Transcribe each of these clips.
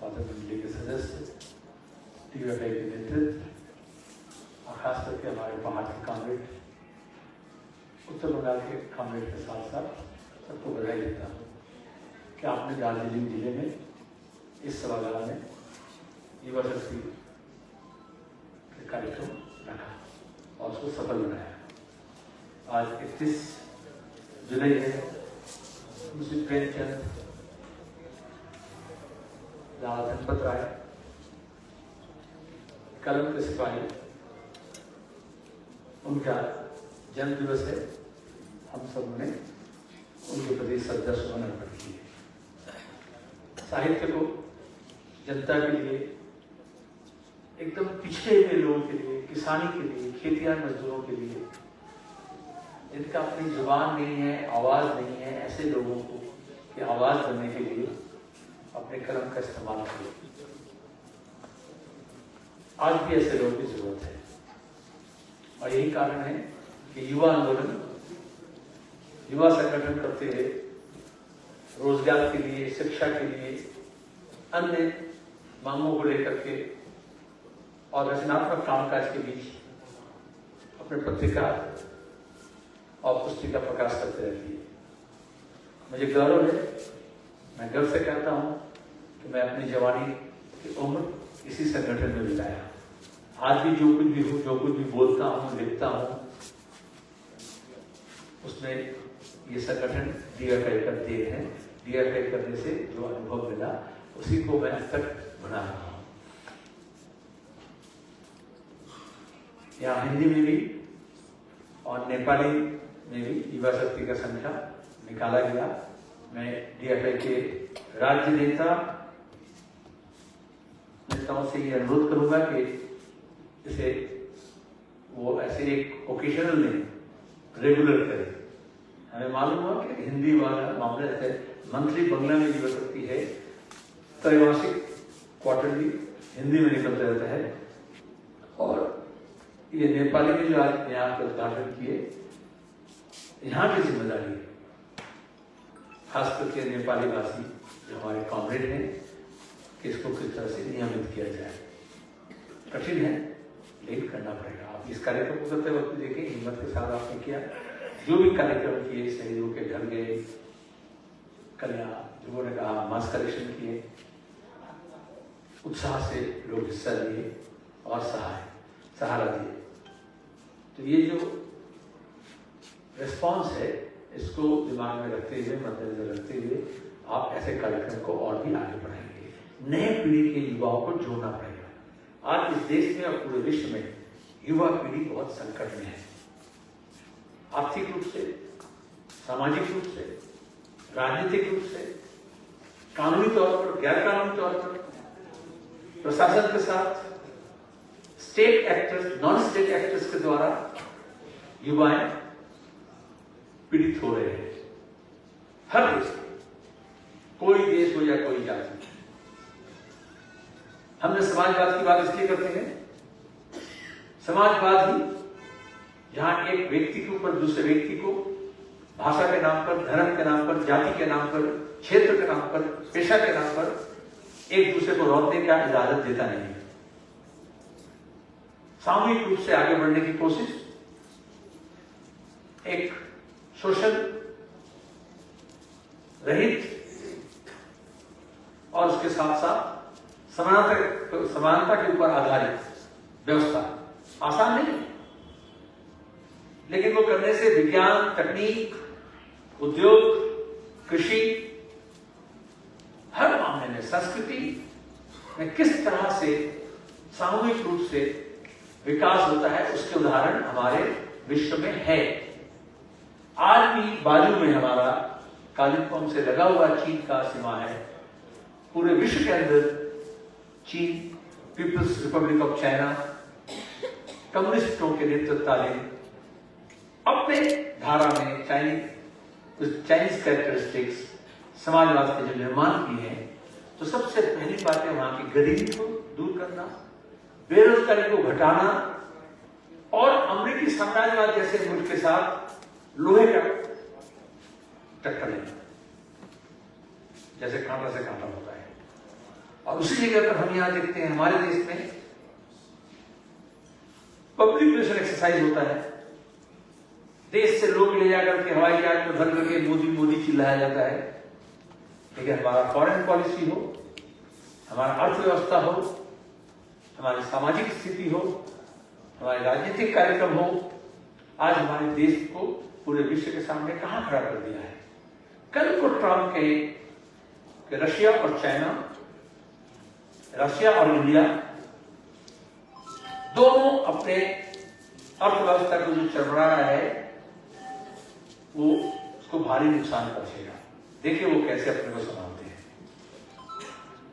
संपादक मंडली के सदस्य, टीयूएफआई के नेतृत्व और खास करके हमारे पहाड़ के कॉमरेड, उत्तर बंगाल के कॉमरेड के साथ साथ सबको बधाई देता हूँ कि आपने दार्जिलिंग जिले में इस सभागार में युवा शक्ति के कार्यक्रम रखा और उसको सफल बनाया। आज 31 जुलाई है, मुंशी प्रेमचंद, लाला धनपत राय, कलम के सिपाही, उनका जन्म दिवस है। हम सब ने उनके प्रति श्रद्धा सुमन अर्पण किए। साहित्य को जनता के लिए, एकदम पिछड़े हुए लोगों के लिए, किसानी के लिए, खेतिहर मजदूरों के लिए, जिनका अपनी जुबान नहीं है, आवाज नहीं है, ऐसे लोगों को कि आवाज बनने के लिए अपने कलम का इस्तेमाल करें। आज भी ऐसे लोगों की जरूरत है और यही कारण है कि युवा आंदोलन, युवा संगठन करते हैं रोजगार के लिए, शिक्षा के लिए, अन्य मांगों को लेकर के और रचनात्मक कामकाज के बीच अपने पत्रिका और पुस्तिका प्रकाश करते रहती है। मुझे गौरव है, मैं गर्व से कहता हूं कि मैं अपनी जवानी की उम्र इसी संगठन में बिताया। आज भी जो कुछ भी हूँ, जो कुछ भी बोलता हूँ, लिखता हूँ, उसमें ये संगठन डीएफआई का देन है। डीएफआई करने से जो अनुभव मिला उसी को मैं अब तक बना रहा हूँ। यहाँ हिंदी में भी और नेपाली में भी युवा शक्ति का संख्या निकाला गया। मैं डीएफआई के राज्य नेताओं से ये अनुरोध करूंगा कि इसे वो ऐसे एक ओकेशनल नहीं, रेगुलर करें। हमें मालूम हुआ कि हिंदी वाला मामला है, मंथली बंगला में युवा शक्ति है, त्रैमासिक क्वार्टरली हिंदी में निकलता रहता है। और ये नेपाली में जो आज यहाँ पर उद्घाटन किए, यहाँ की जिम्मेदारी है, खास करके नेपाली भाषी जो हमारे कॉमरेड हैं, कि इसको किस तरह से नियमित किया जाए। कठिन है लेकिन करना पड़ेगा। आप इस कार्यक्रम को करते वक्त देखिए, हिम्मत के साथ आपने किया। जो भी कार्यक्रम किए, शहीदों के घर गए, कल यहाँ लोगों ने कहा मास कलेक्शन किए, उत्साह से लोग हिस्सा लिए और सहारा दिए। तो ये जो रिस्पॉन्स है, इसको दिमाग में रखते हुए, मद्देनजर रखते हुए आप ऐसे कार्यक्रम को और भी आगे बढ़ाएंगे। नए पीढ़ी के युवाओं को जोड़ना पड़ेगा। आज इस देश में और पूरे विश्व में युवा पीढ़ी बहुत संकट में है, आर्थिक रूप से, सामाजिक रूप से, राजनीतिक रूप से, कानूनी तौर पर, गैर कानूनी तौर पर, प्रशासन के साथ, state actors, non state actors के द्वारा युवाएं पीड़ित हो रहे हैं। हर देश में, कोई देश हो या कोई जाति। हमने समाजवाद की बात इसलिए करते हैं, समाजवाद ही जहां एक व्यक्ति के ऊपर दूसरे व्यक्ति को भाषा के नाम पर, धर्म के नाम पर, जाति के नाम पर, क्षेत्र के नाम पर, पेशा के नाम पर एक दूसरे को रोकने का इजाजत देता नहीं है। सामूहिक रूप से आगे बढ़ने की कोशिश, एक शोषण रहित और उसके साथ साथ समानता के ऊपर आधारित व्यवस्था आसान नहीं, लेकिन वो करने से विज्ञान, तकनीक, उद्योग, कृषि, हर मामले में, संस्कृति में किस तरह से सामूहिक रूप से विकास होता है, उसके उदाहरण हमारे विश्व में है। आज भी बाजू में हमारा कालिम्पोंग से लगा हुआ चीन का सीमा है। पूरे विश्व के अंदर चीन, पीपल्स रिपब्लिक ऑफ चाइना, कम्युनिस्टों के नेतृत्वाधीन अपने धारा में चाइनीज कैरेक्टरिस्टिक्स, समाजवाद के जो निर्माण किए हैं, तो सबसे पहली बात है वहां की गरीबी को दूर करना, बेरोजगारी को घटाना और अमेरिकी साम्राज्यवाद जैसे मुल्क के साथ लोहे का टक्कर लेना, जैसे कांटा से कांटा होता है। और उसी जगह पर हम यहाँ देखते हैं हमारे देश में पब्लिक रिलेशन एक्सरसाइज होता है। देश से लोग ले जाकर के हवाई जहाज में भर करके मोदी मोदी चिल्लाया जाता है। लेकिन हमारा फॉरेन पॉलिसी हो, हमारा अर्थव्यवस्था हो, हमारी सामाजिक स्थिति हो, हमारे राजनीतिक कार्यक्रम हो, आज हमारे देश को पूरे विश्व के सामने कहां खड़ा कर दिया है। कल को ट्रम्प कहे कि रशिया और चाइना, रशिया और इंडिया दोनों अपने अर्थव्यवस्था को जो चरमरा रहा है वो उसको भारी नुकसान पहुंचेगा। देखिए वो कैसे अपने को संभालते हैं।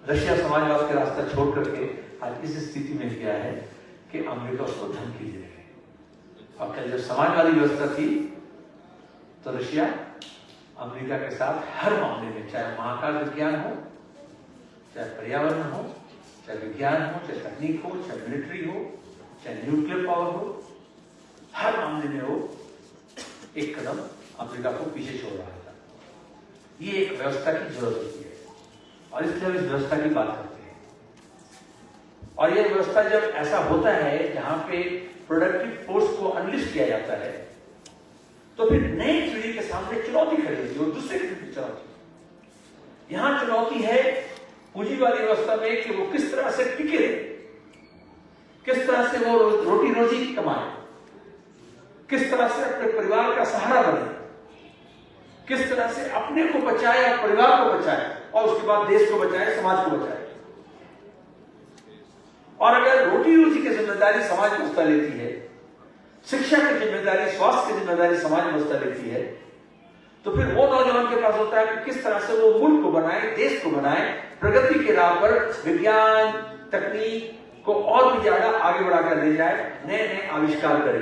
रशिया समाजवाद का रास्ता छोड़ करके आज इस स्थिति में गया है कि अमेरिका उसको धमकी दे रहे हैं। और कल जब समाजवादी व्यवस्था थी तो रशिया अमेरिका के साथ हर मामले में, चाहे महाकाश विज्ञान हो, चाहे पर्यावरण हो, चाहे विज्ञान हो, चाहे तकनीक हो, चाहे मिलिट्री हो, चाहे न्यूक्लियर पावर हो, हर मामले में वो एक कदम अमेरिका को पीछे छोड़ रहा था। ये एक व्यवस्था की जरूरत होती है और इसलिए हम इस व्यवस्था की बात करते हैं। और ये व्यवस्था जब ऐसा होता है जहां पे प्रोडक्टिव फोर्स को अनलिस्ट किया जाता है तो फिर नई पीढ़ी के सामने चुनौती खड़ी होती है और दूसरे किस्म की चुनौती। यहां चुनौती है पूंजीवादी व्यवस्था में कि वो किस तरह से टिके रहे, किस तरह से वो रोटी रोजी कमाए, किस तरह से अपने परिवार का सहारा बने, किस तरह से अपने को बचाए और परिवार को बचाए और उसके बाद देश को बचाए, समाज को बचाए। और अगर रोटी रोजी की जिम्मेदारी समाज व्यवस्था लेती है, शिक्षा की जिम्मेदारी, स्वास्थ्य की जिम्मेदारी समाज व्यवस्था लेती है, तो फिर वो नौजवान के पास होता है कि किस तरह से वो मुल्क को बनाए, देश को बनाए, प्रगति के राह पर विज्ञान तकनीक को और भी ज्यादा आगे बढ़ाकर ले जाए, नए नए आविष्कार करे,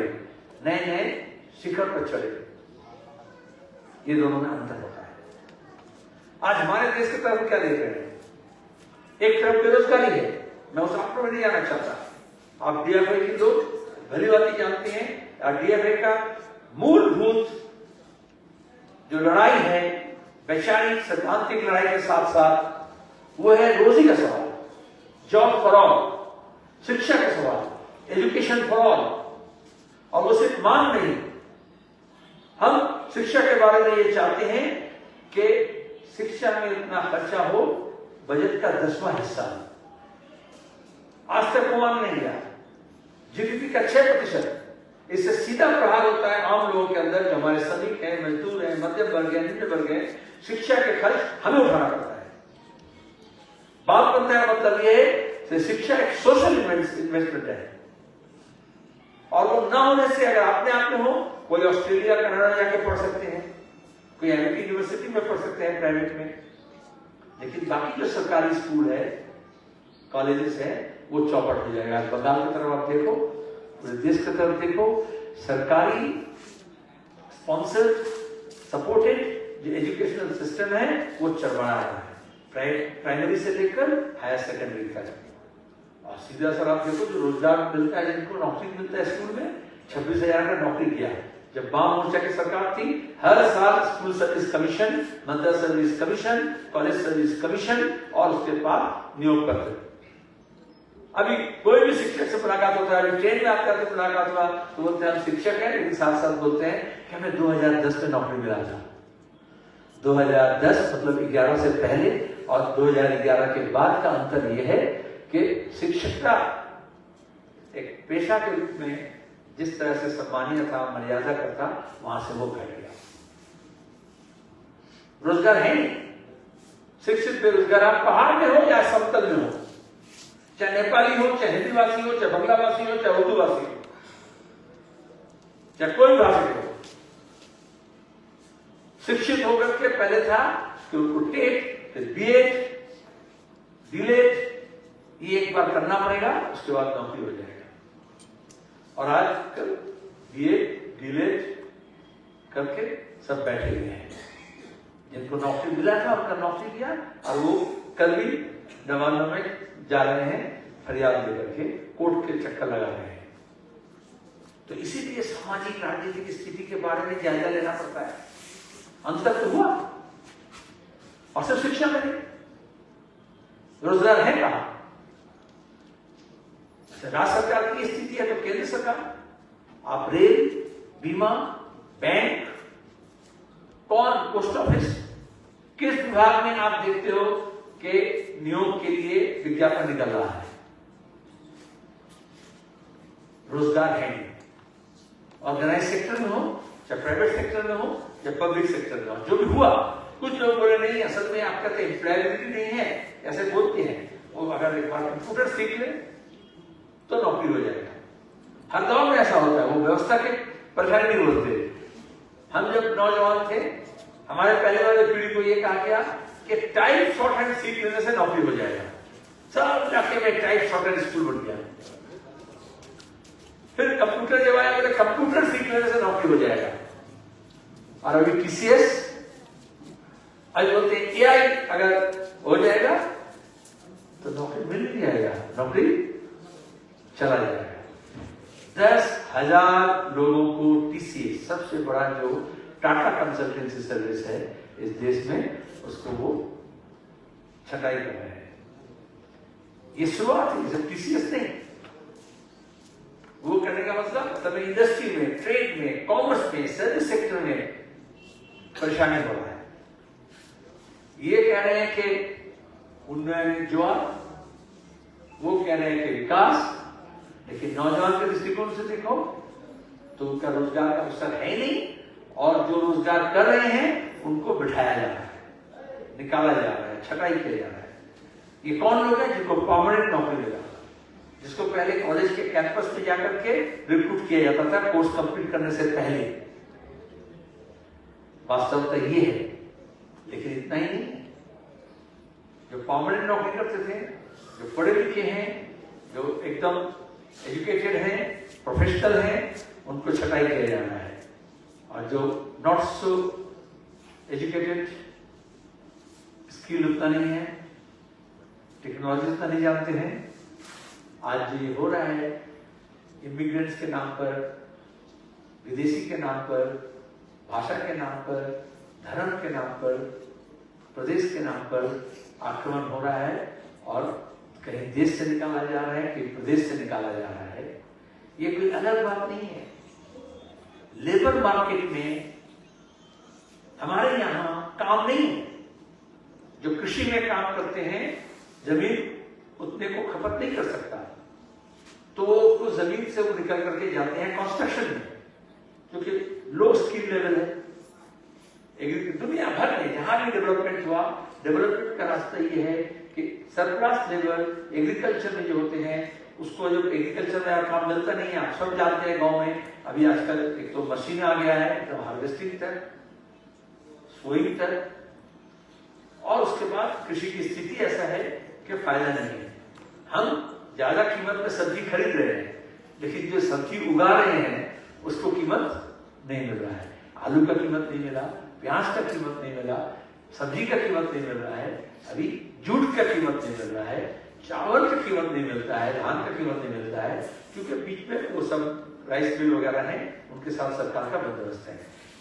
नए नए शिखर पर चढ़े। ये दोनों में अंतर होता है। आज हमारे देश की तरफ क्या देख रहे हैं? एक तरफ बेरोजगारी है, मैं उस आपको नहीं जाना चाहता। आप डीएफए की लोग भली बात जानते हैं। डीएफए का मूलभूत जो लड़ाई है, वैचारिक सैद्धांतिक लड़ाई के साथ साथ वो है रोजी का सवाल, जॉब फॉर ऑल, शिक्षा का सवाल, एजुकेशन फॉर ऑल। और वो सिर्फ मांग नहीं, हम शिक्षा के बारे में ये चाहते हैं कि शिक्षा में इतना खर्चा हो बजट का 10वां हिस्सा। आज तक वो मांग नहीं गया। जीडीपी का 6%, इससे सीधा प्रहार होता है आम लोगों के अंदर, जो हमारे श्रमिक हैं, मजदूर हैं, मध्यम वर्ग है, निम्न वर्ग है। शिक्षा के खर्च हमें उठाना पड़ता है। बात करने का मतलब यह है कि शिक्षा एक सोशल इन्वेस्टमेंट है और वो ना होने से अगर अपने आप में हो, कोई ऑस्ट्रेलिया कनाडा जाके पढ़ सकते हैं, कोई अमेरिकी यूनिवर्सिटी में पढ़ सकते हैं प्राइवेट में, लेकिन बाकी जो सरकारी स्कूल है, कॉलेजेस है, वो चौपट हो जाएगा। बंगाल की तरफ आप देखो, पूरे देश की तरफ देखो, सरकारी स्पॉन्सर्ड सपोर्टेड जो एजुकेशनल सिस्टम है वो चरमरा रहा है, प्राइमरी से लेकर हायर सेकेंडरी तक। और सीधा सर आप देखो, जो रोजगार मिलता है, जिनको नौकरी मिलता है स्कूल में, 26,000 का नौकरी किया। जब वाम मोर्चा की सरकार थी, हर साल स्कूल सर्विस कमीशन, मदरसा service commission, college service commission और उसके बाद नियोग पत्र। अभी कोई भी शिक्षक से मुलाकात होता है, अभी ट्रेन में आपका तो मुलाकात हुआ तो बोलते हैं हम शिक्षक हैं, लेकिन साथ साथ बोलते हैं कि हमें 2010 में नौकरी मिला था। 2010 मतलब 11 से पहले और 2011 के बाद का अंतर यह है कि शिक्षक का एक पेशा के रूप में जिस तरह से सम्मानीय था, मर्यादा करता, वहां से वो घट गया। रोजगार है नहीं। शिक्षित बेरोजगार आप पहाड़ में हो या समतल में हो, चाहे नेपाली हो, चाहे हिंदीवासी हो, चाहे बंगलावासी हो, चाहे उर्दूवासी हो, चाहे कोई भाषिक हो, शिक्षित होकर के पहले था कि उनको टेट, फिर बीएड, डीलेट, ये एक बार करना पड़ेगा, उसके बाद नौकरी हो जाएगा। और आजकल बीएड, डीलेट करके सब बैठे हुए हैं। जिनको नौकरी मिला था उनका नौकरी किया और वो कल भी नवान्नों में जा रहे हैं फरियाद लेकर के, कोर्ट के चक्कर लगा रहे हैं। तो इसीलिए सामाजिक राजनीतिक स्थिति के बारे में जायजा लेना पड़ता है। अंतर तो हुआ और सिर्फ शिक्षा में नहीं, रोजगार है कहां? राज्य सरकार की स्थिति है तो केंद्र सरकार, आप रेल, बीमा, बैंक, कौन, पोस्ट ऑफिस, किस विभाग में आप देखते हो कि नियोग के लिए विज्ञापन निकल रहा है? रोजगार है नहीं। ऑर्गेनाइज सेक्टर में हो, चाहे प्राइवेट सेक्टर में हो, या पब्लिक सेक्टर में हो, जो भी हुआ, कुछ लोग बोले नहीं असल में आपका तो एम्प्लॉयबिलिटी नहीं है, ऐसे बोलते हैं। वो अगर एक बार कंप्यूटर सीख ले तो नौकरी हो जाएगा। हर दौर में ऐसा होता है, वो व्यवस्था के परेशानी नहीं बोलते। हम जब नौजवान थे, हमारे पहले वाले पीढ़ी को ये कहा गया कि टाइप शॉर्ट हैंड सीख लेने से नौकरी हो जाएगा। सब इलाके में टाइप शॉर्ट हैंड स्कूल बन गया। फिर कंप्यूटर जब आया, बोले कंप्यूटर सीख लेने से नौकरी हो जाएगा। और अभी टीसीएस आज बोलते हैं एआई अगर हो जाएगा तो नौकरी मिल नहीं जाएगा, नौकरी चला जाएगा। 10,000 लोगों को टीसीएस, सबसे बड़ा जो टाटा कंसल्टेंसी सर्विस है इस देश में, उसको वो छटाई कर रहे हैं। ये शुरुआत है, जब टीसीएस नहीं, वो करने का मतलब इंडस्ट्री में, ट्रेड में, कॉमर्स में, सर्विस सेक्टर में परेशानी हो रहा है। ये कह रहे हैं कि उन्नयन ज्वार, वो कह रहे हैं कि विकास, लेकिन नौजवान के दृष्टिकोण से देखो तो उनका रोजगार का अवसर है नहीं, और जो रोजगार कर रहे हैं उनको बिठाया जा रहा है, निकाला जा रहा है, छटाई किया जा रहा है। ये कौन लोग हैं? जिनको परमानेंट नौकरी मिला, जिसको पहले कॉलेज के कैंपस में जाकर के रिक्रूट किया जाता था कोर्स कंप्लीट करने से पहले। वास्तवता ये है, लेकिन इतना ही नहीं। जो परमानेंट नौकरी करते थे, जो पढ़े लिखे हैं, जो एकदम एजुकेटेड हैं, प्रोफेशनल हैं, उनको छटाई किया जाना है। और जो नॉट सो एजुकेटेड, स्किल उतना नहीं है, टेक्नोलॉजी उतना नहीं जानते हैं, आज ये हो रहा है इमिग्रेंट्स के नाम पर, विदेशी के नाम पर, भाषा के नाम पर, धर्म के नाम पर, प्रदेश के नाम पर आक्रमण हो रहा है। और कहीं देश से निकाला जा रहा है, कहीं प्रदेश से निकाला जा रहा है। ये कोई अलग बात नहीं है। लेबर मार्केट में हमारे यहां काम नहीं है। जो कृषि में काम करते हैं, जमीन उतने को खपत नहीं कर सकता, तो वो जमीन से वो निकल करके जाते हैं कंस्ट्रक्शन में, क्योंकि लो स्किल लेवल है। दुनिया भर में जहां भी डेवलपमेंट हुआ, डेवलपमेंट का रास्ता ये है कि सरप्लस लेबर एग्रीकल्चर में जो होते हैं, उसको जब एग्रीकल्चर में काम मिलता नहीं है, आप सब जानते हैं गांव में अभी आजकल एक तो मशीन आ गया है, एकदम हार्वेस्टिंग तक, सोइंग तक, और उसके बाद कृषि की स्थिति ऐसा है कि फायदा नहीं है। हम ज्यादा कीमत में सब्जी खरीद रहे हैं, लेकिन जो सब्जी उगा रहे हैं उसको कीमत नहीं मिल रहा है। आलू का कीमत नहीं मिला, प्याज का कीमत नहीं मिला, सब्जी का कीमत नहीं मिल रहा है, अभी जूट का कीमत नहीं मिल रहा है, चावल का कीमत नहीं मिलता है, धान का कीमत नहीं मिलता है, क्योंकि बीच में वो सब राइस मिल वगैरह है, उनके साथ सरकार का बंदोबस्त है।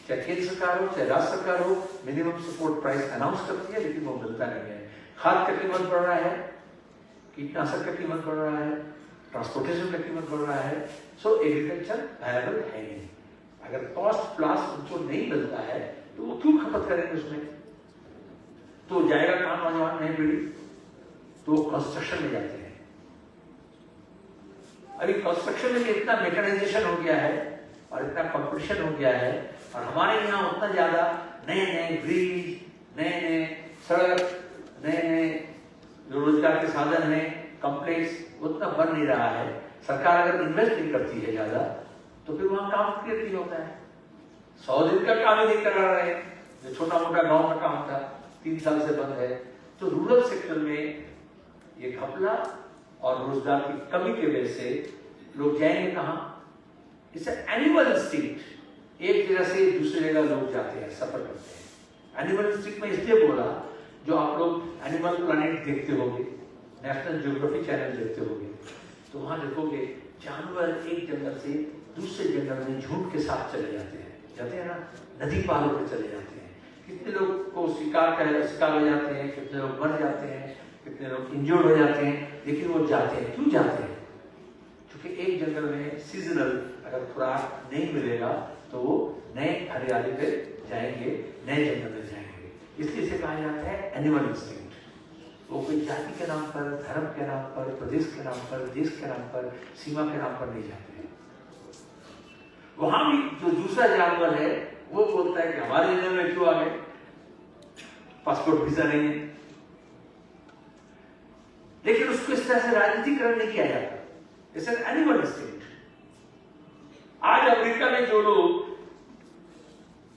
चाहे केंद्र सरकार हो, चाहे राज्य सरकार हो, मिनिमम सपोर्ट प्राइस अनाउंस करती है, लेकिन वो मिलता नहीं है। खाद का कीमत बढ़ रहा है, कीटनाशक का कीमत बढ़ रहा है, ट्रांसपोर्टेशन का कीमत बढ़ रहा है। सो एग्रीकल्चर वायबल है नहीं। अगर कॉस्ट प्लस उनको नहीं मिलता है तो वो क्यों खपत करेंगे उसमें? तो जाएगा कहां नौजवान नई पीढ़ी? तो कंस्ट्रक्शन में जाते हैं। अभी कंस्ट्रक्शन में इतना मेकनाइजेशन हो गया है और इतना कंपटीशन हो गया है, और हमारे यहाँ उतना ज्यादा नए नए ब्रिज, नए नए सड़क, नए नए जो रोजगार के साधन है, कॉम्प्लेक्स, उतना बन नहीं रहा है। सरकार अगर इन्वेस्ट नहीं करती है ज्यादा, तो फिर वहां काम क्रिएट नहीं होता है। 100 दिन का काम ही नहीं करा रहे हैं। जो छोटा मोटा गांव का काम था 3 साल से बंद है। तो रूरल सेक्टर में ये घपला और रोजगार की कमी की वजह से लोग जाएंगे कहां? It's animal instinct. एक जगह से दूसरी जगह लोग जाते हैं, सफर करते हैं। एनिमल इंस्टिंक्ट में इसलिए बोला, जो आप लोग एनिमल प्लैनेट देखते होंगे, नेशनल ज्योग्राफी चैनल देखते होंगे, तो वहां देखोगे जानवर एक जंगल से दूसरे जंगल में झुंड के साथ चले जाते हैं ना, नदी पार होकर चले जाते हैं। कितने लोग को शिकार हो जाते हैं, कितने लोग मर जाते हैं, कितने लोग इंजर्ड हो जाते हैं, लेकिन वो जाते हैं। क्यों जाते हैं? क्योंकि एक जंगल में सीजनल अगर खुराक नहीं मिलेगा तो वो नए हरियाली पे जाएंगे, नए जंगल में जाएंगे। इसलिए इसे कहा जाता है एनिमल इंस्टिंक्ट। वो कोई जाति के नाम पर, धर्म के नाम पर, प्रदेश के नाम पर, देश के नाम पर, सीमा के नाम पर नहीं जाते हैं। वहां भी जो दूसरा जानवर है वो बोलता है कि हमारे जंगल में क्यों आ गए, पासपोर्ट वीजा नहीं है। लेकिन उसको इस तरह से राजनीतिकरण नहीं किया जाता। It's an animal instinct. आज अमेरिका में जो लोग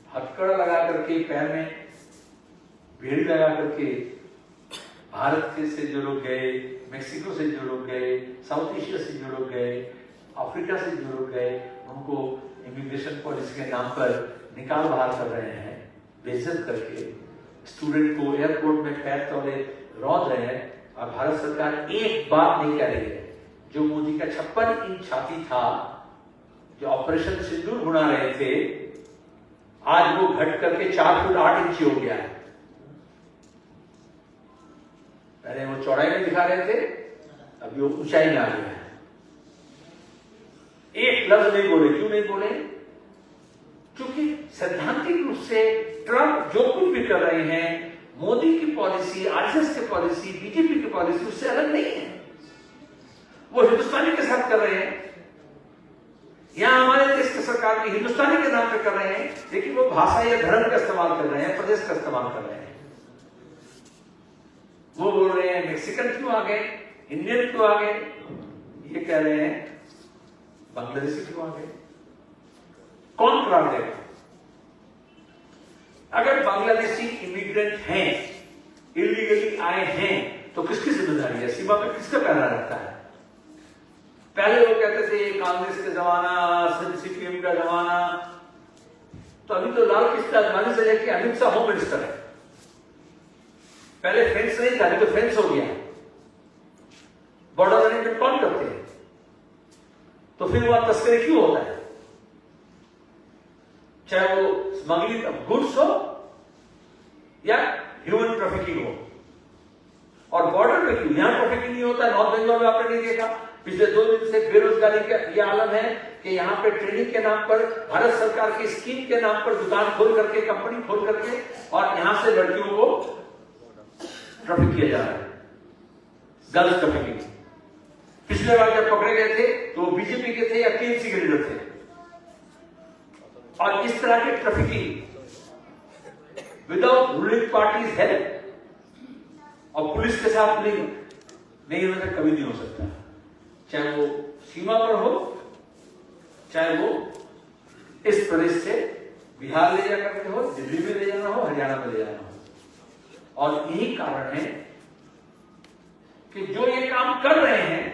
हथकड़ा लगा करके, पैर में बेड़ी लगा करके भारत के से जो लोग गए, मेक्सिको से जो लोग गए, साउथ एशिया से जो लोग गए, अफ्रीका से जो लोग गए, उनको इमिग्रेशन पॉलिसी के नाम पर निकाल बाहर कर रहे हैं, बेइज्जत करके स्टूडेंट को एयरपोर्ट में पैर तौले रौंद रहे हैं। और भारत सरकार एक बात नहीं कह रही है। जो मोदी का 56 इंच छाती था, जो ऑपरेशन सिंदूर बुना रहे थे, आज वो घट करके 4 फुट 8 इंच हो गया है। पहले वो चौड़ाई में दिखा रहे थे, अभी वो ऊंचाई में आ गया है। एक लफ्ज नहीं बोले। क्यों नहीं बोले? क्योंकि सैद्धांतिक रूप से ट्रंप जो कुछ भी कर रहे हैं, मोदी की पॉलिसी, आरएसएस की पॉलिसी, बीजेपी की पॉलिसी उससे अलग नहीं है। वो हिंदुस्तानी के साथ कर रहे हैं। यहां हमारे देश की सरकार भी हिंदुस्तानी के नाम पे कर रहे हैं, लेकिन वो भाषा या धर्म का इस्तेमाल कर रहे हैं, प्रदेश का इस्तेमाल कर रहे हैं। वो बोल रहे हैं मेक्सिकन क्यों आ गए, इंडियन क्यों आ गए, ये कह रहे हैं बांग्लादेशी क्यों आ गए। कौन करार देगा? अगर बांग्लादेशी इमिग्रेंट हैं, इलीगली आए हैं, तो किसकी जिम्मेदारी है? सीमा पे किसका पहरा रहता है? पहले वो कहते थे कांग्रेस के जमाना, सीपीएम का जमाना, तो अभी तो लाल कृष्ण आडवाणी से लेकर अमित शाह होम मिनिस्टर है। पहले फेंस नहीं था, अभी तो फेंस हो गया। बॉर्डर मैनेजमेंट कौन करते हैं? तो फिर वहां तस्करी क्यों होता है? चाहे वो स्मगलिंग ऑफ गुड्स हो या ह्यूमन ट्रैफिकिंग हो। और बॉर्डर पे क्यों? यहां ट्रैफिकिंग नहीं होता। नॉर्थ बंगाल में आपने नहीं देखा? पिछले 2 दिन से बेरोजगारी का यह आलम है कि यहां पे ट्रेनिंग के नाम पर, भारत सरकार की स्कीम के नाम पर दुकान खोल करके, कंपनी खोल करके, और यहां से लड़कियों को ट्रैफिक किया जा रहा है, गर्ल्स ट्रैफिकिंग। पिछले बार जब पकड़े गए थे तो वो बीजेपी के थे या टीएमसी के लीडर थे। और इस तरह के trafficking without ruling parties help और पुलिस के साथ नहीं होने से कभी नहीं हो सकता। चाहे वो सीमा पर हो, चाहे वो इस प्रदेश से बिहार ले जा करके हो, दिल्ली में ले जाना हो, हरियाणा में ले जाना हो। और यही कारण है कि जो ये काम कर रहे हैं,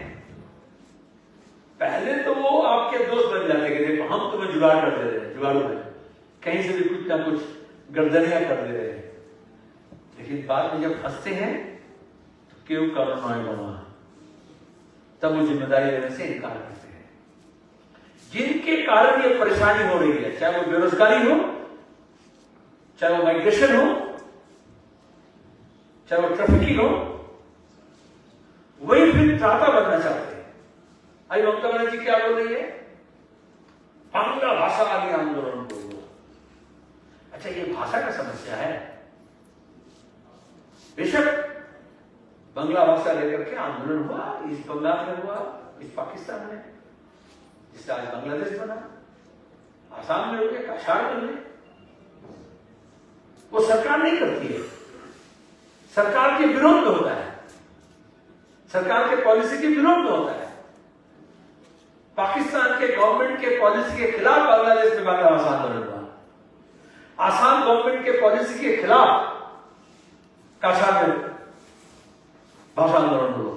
पहले तो वो आपके दोस्त बन जाते कि देखो हम तुम्हें जुगाड़ कर दे रहे हैं, जुगाड़ू में कहीं से भी कुछ ना कुछ गर्दनियां कर दे रहे हैं। लेकिन बाद में जब फंसते हैं तो क्यों करना, तब वो जिम्मेदारी लेने से इनकार करते हैं। जिनके कारण ये परेशानी हो रही है, चाहे वो बेरोजगारी हो, चाहे वो माइग्रेशन हो, चाहे वो ट्रैफिकिंग हो, वही फिर त्राता बनना चाहते हैं। अभी ममता बनर्जी क्या बोल रही है? बांग्ला भाषा वाली आंदोलन बोलो। अच्छा, ये भाषा का समस्या है। बेशक बांग्ला भाषा लेकर के आंदोलन हुआ, ईस्ट बंगाल में हुआ, ईस्ट पाकिस्तान में, जिससे आज बांग्लादेश बना, आसाम में हो गया, कश्मीर में हुए। वो सरकार नहीं करती है, सरकार के विरोध में होता है, सरकार के पॉलिसी के विरोध में होता है। पाकिस्तान के गवर्नमेंट के पॉलिसी के खिलाफ बांग्लादेश में बांग्ला भाषा आंदोलन हुआ। आसाम गवर्नमेंट के पॉलिसी के खिलाफ कश्मीर में भाषा आंदोलन हुआ।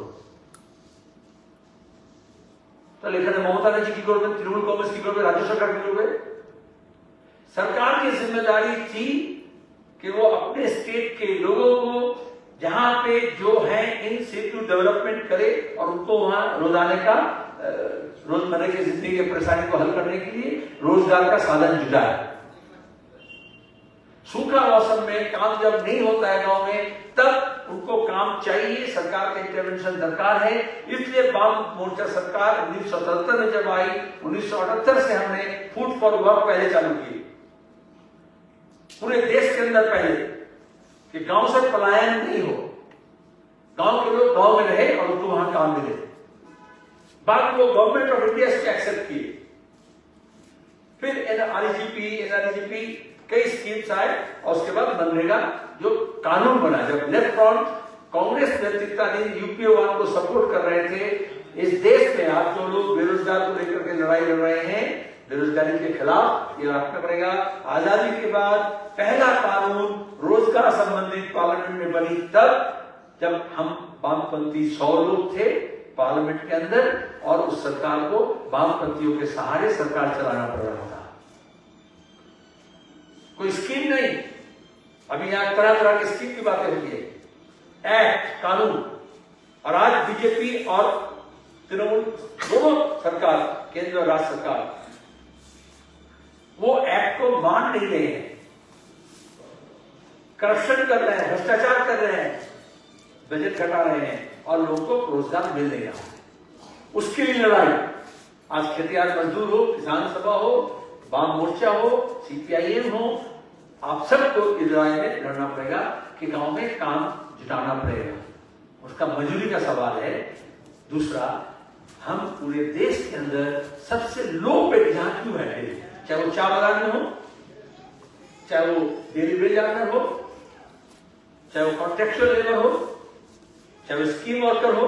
तो लेखन है ममता बनर्जी की गवर्नमेंट, तृणमूल कांग्रेस की गवर्नमेंट, राज्य सरकार की गवर्नमेंट, सरकार की जिम्मेदारी थी कि वो अपने स्टेट के लोगों को जहां पे जो है इन सिटी डेवलपमेंट करे और उनको वहां रोजाना का रोजमर्रा की जिंदगी की परेशानी को हल करने के लिए रोजगार का साधन जुटाए। सूखा मौसम में काम जब नहीं होता है गांव में, तब उनको काम चाहिए, सरकार का इंटरवेंशन दरकार है। इसलिए वाम मोर्चा सरकार 1977 में जब आई, 1978 से हमने फूड फॉर वर्क पहले चालू किए पूरे देश के अंदर, पहले कि गांव से पलायन नहीं हो, गांव के लोग गांव में रहे और उनको वहां काम मिले। बाद में वो गवर्नमेंट ऑफ इंडिया से एक्सेप्ट किए। फिर एनआरजीपी कई स्कीम्स आए और उसके बाद मनरेगा जो कानून बना। जब लेफ्ट फ्रंट कांग्रेस नेतृत्वाधीन यूपीए वालों को सपोर्ट कर रहे थे, इस देश में आप जो लोग बेरोजगार को लेकर के लड़ाई लड़ रहे हैं, बेरोजगारी के खिलाफ, ये रखना पड़ेगा। आजादी के बाद पहला कानून रोजगार संबंधित पार्लियामेंट में बनी तब, जब हम वामपंथी 100 लोग थे पार्लियामेंट के अंदर और उस सरकार को वामपंथियों के सहारे सरकार चलाना पड़ रहा था। कोई स्कीम नहीं, अभी यहां तरह तरह की स्कीम की बातें होती है, एक्ट, कानून। और आज बीजेपी और तृणमूल दोनों सरकार, केंद्र और राज्य सरकार, वो एक्ट को मान नहीं रहे हैं, करप्शन कर रहे हैं, भ्रष्टाचार कर रहे हैं, बजट घटा रहे हैं और लोगों को रोजगार मिल नहीं रहा। उसके लिए लड़ाई, आज खेतिहर मजदूर हो, किसान सभा हो, वाम मोर्चा हो, सीपीआईएम हो, आप सबको इस लड़ाई में लड़ना पड़ेगा कि गांव में काम जुटाना पड़ेगा। उसका मजदूरी का सवाल है। दूसरा, हम पूरे देश के अंदर सबसे लो पे जहां क्यों है, चाहे वो चाय बागान में हो, चाहे वो डेली वेज अर्नर हो, चाहे वो कॉन्ट्रेक्चुअल लेबर हो, चाहे वो स्कीम वर्कर हो,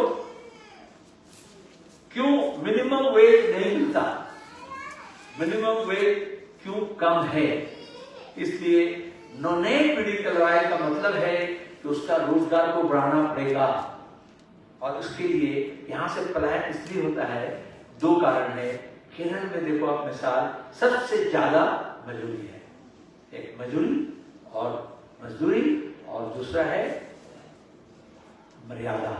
क्यों मिनिमम वेज नहीं मिलता? मिनिमम वेज क्यों कम है? इसलिए नई पीढ़ी की लड़ाई का मतलब है कि उसका रोजगार को बढ़ाना पड़ेगा। और उसके लिए यहां से पलायन इसलिए होता है, 2 कारण है। केरल में देखो आप मिसाल, सबसे ज्यादा मजदूरी है, एक मजदूरी और दूसरा है मर्यादा।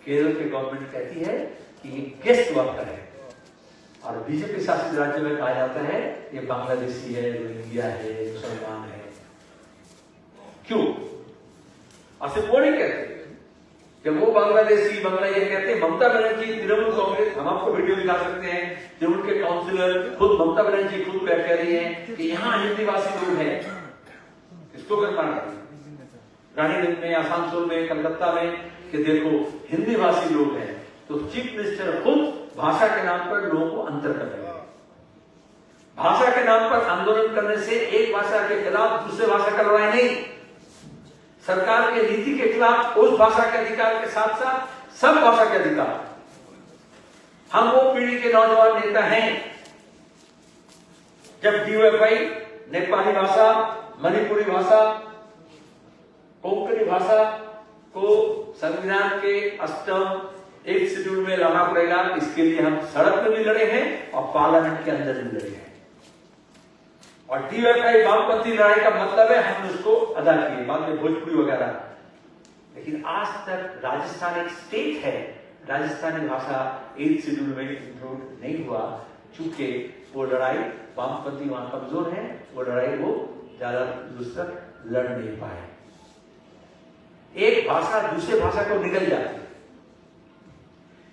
केरल की गवर्नमेंट कहती है कि ये गेस्ट वर्कर है और बीजेपी शासित राज्य में कहा जाता है ये बांग्लादेशी है, रोहिंग्या है, मुसलमान है। क्यों? और वो नहीं कहते, जब वो बांग्लादेशी ये कहते हैं, ममता बनर्जी, तृणमूल कांग्रेस, हम आपको वीडियो दिखा सकते हैं, तृणमूल के काउंसिलर खुद, ममता बनर्जी खुद कह रही है कि यहाँ हिंदीभाषी लोग हैं। इसको करना रानीगंज में, आसानसोल में, कलकत्ता में, कि देखो हिंदीभाषी लोग हैं। तो चीफ मिनिस्टर खुद भाषा के नाम पर लोगों को अंतर कर रहे हैं। भाषा के नाम पर आंदोलन करने से एक भाषा के खिलाफ दूसरे भाषा का लड़ाई नहीं, सरकार के नीति के खिलाफ उस भाषा के अधिकार के साथ साथ सब भाषा के अधिकार। हम वो पीढ़ी के नौजवान नेता हैं, जब डीओएफआई नेपाली भाषा, मणिपुरी भाषा, कोंकणी भाषा को संविधान के 8वें एक शेड्यूल में लाना पड़ेगा। इसके लिए हम सड़क में भी लड़े हैं और पार्लियामेंट के अंदर भी लड़े हैं। और डीओएफआई वामपंथी लड़ाई का मतलब है हमने उसको अदा किए, बाद में भोजपुरी वगैरह। लेकिन आज तक राजस्थान एक स्टेट है, राजस्थानी भाषा 8 शेड्यूल में इंक्लूड नहीं हुआ, चूंकि वो लड़ाई वामपंथी वहां कमजोर है, वो लड़ाई वो ज्यादा दूसरा लड़ नहीं पाए। एक भाषा दूसरे भाषा को निगल जाती है,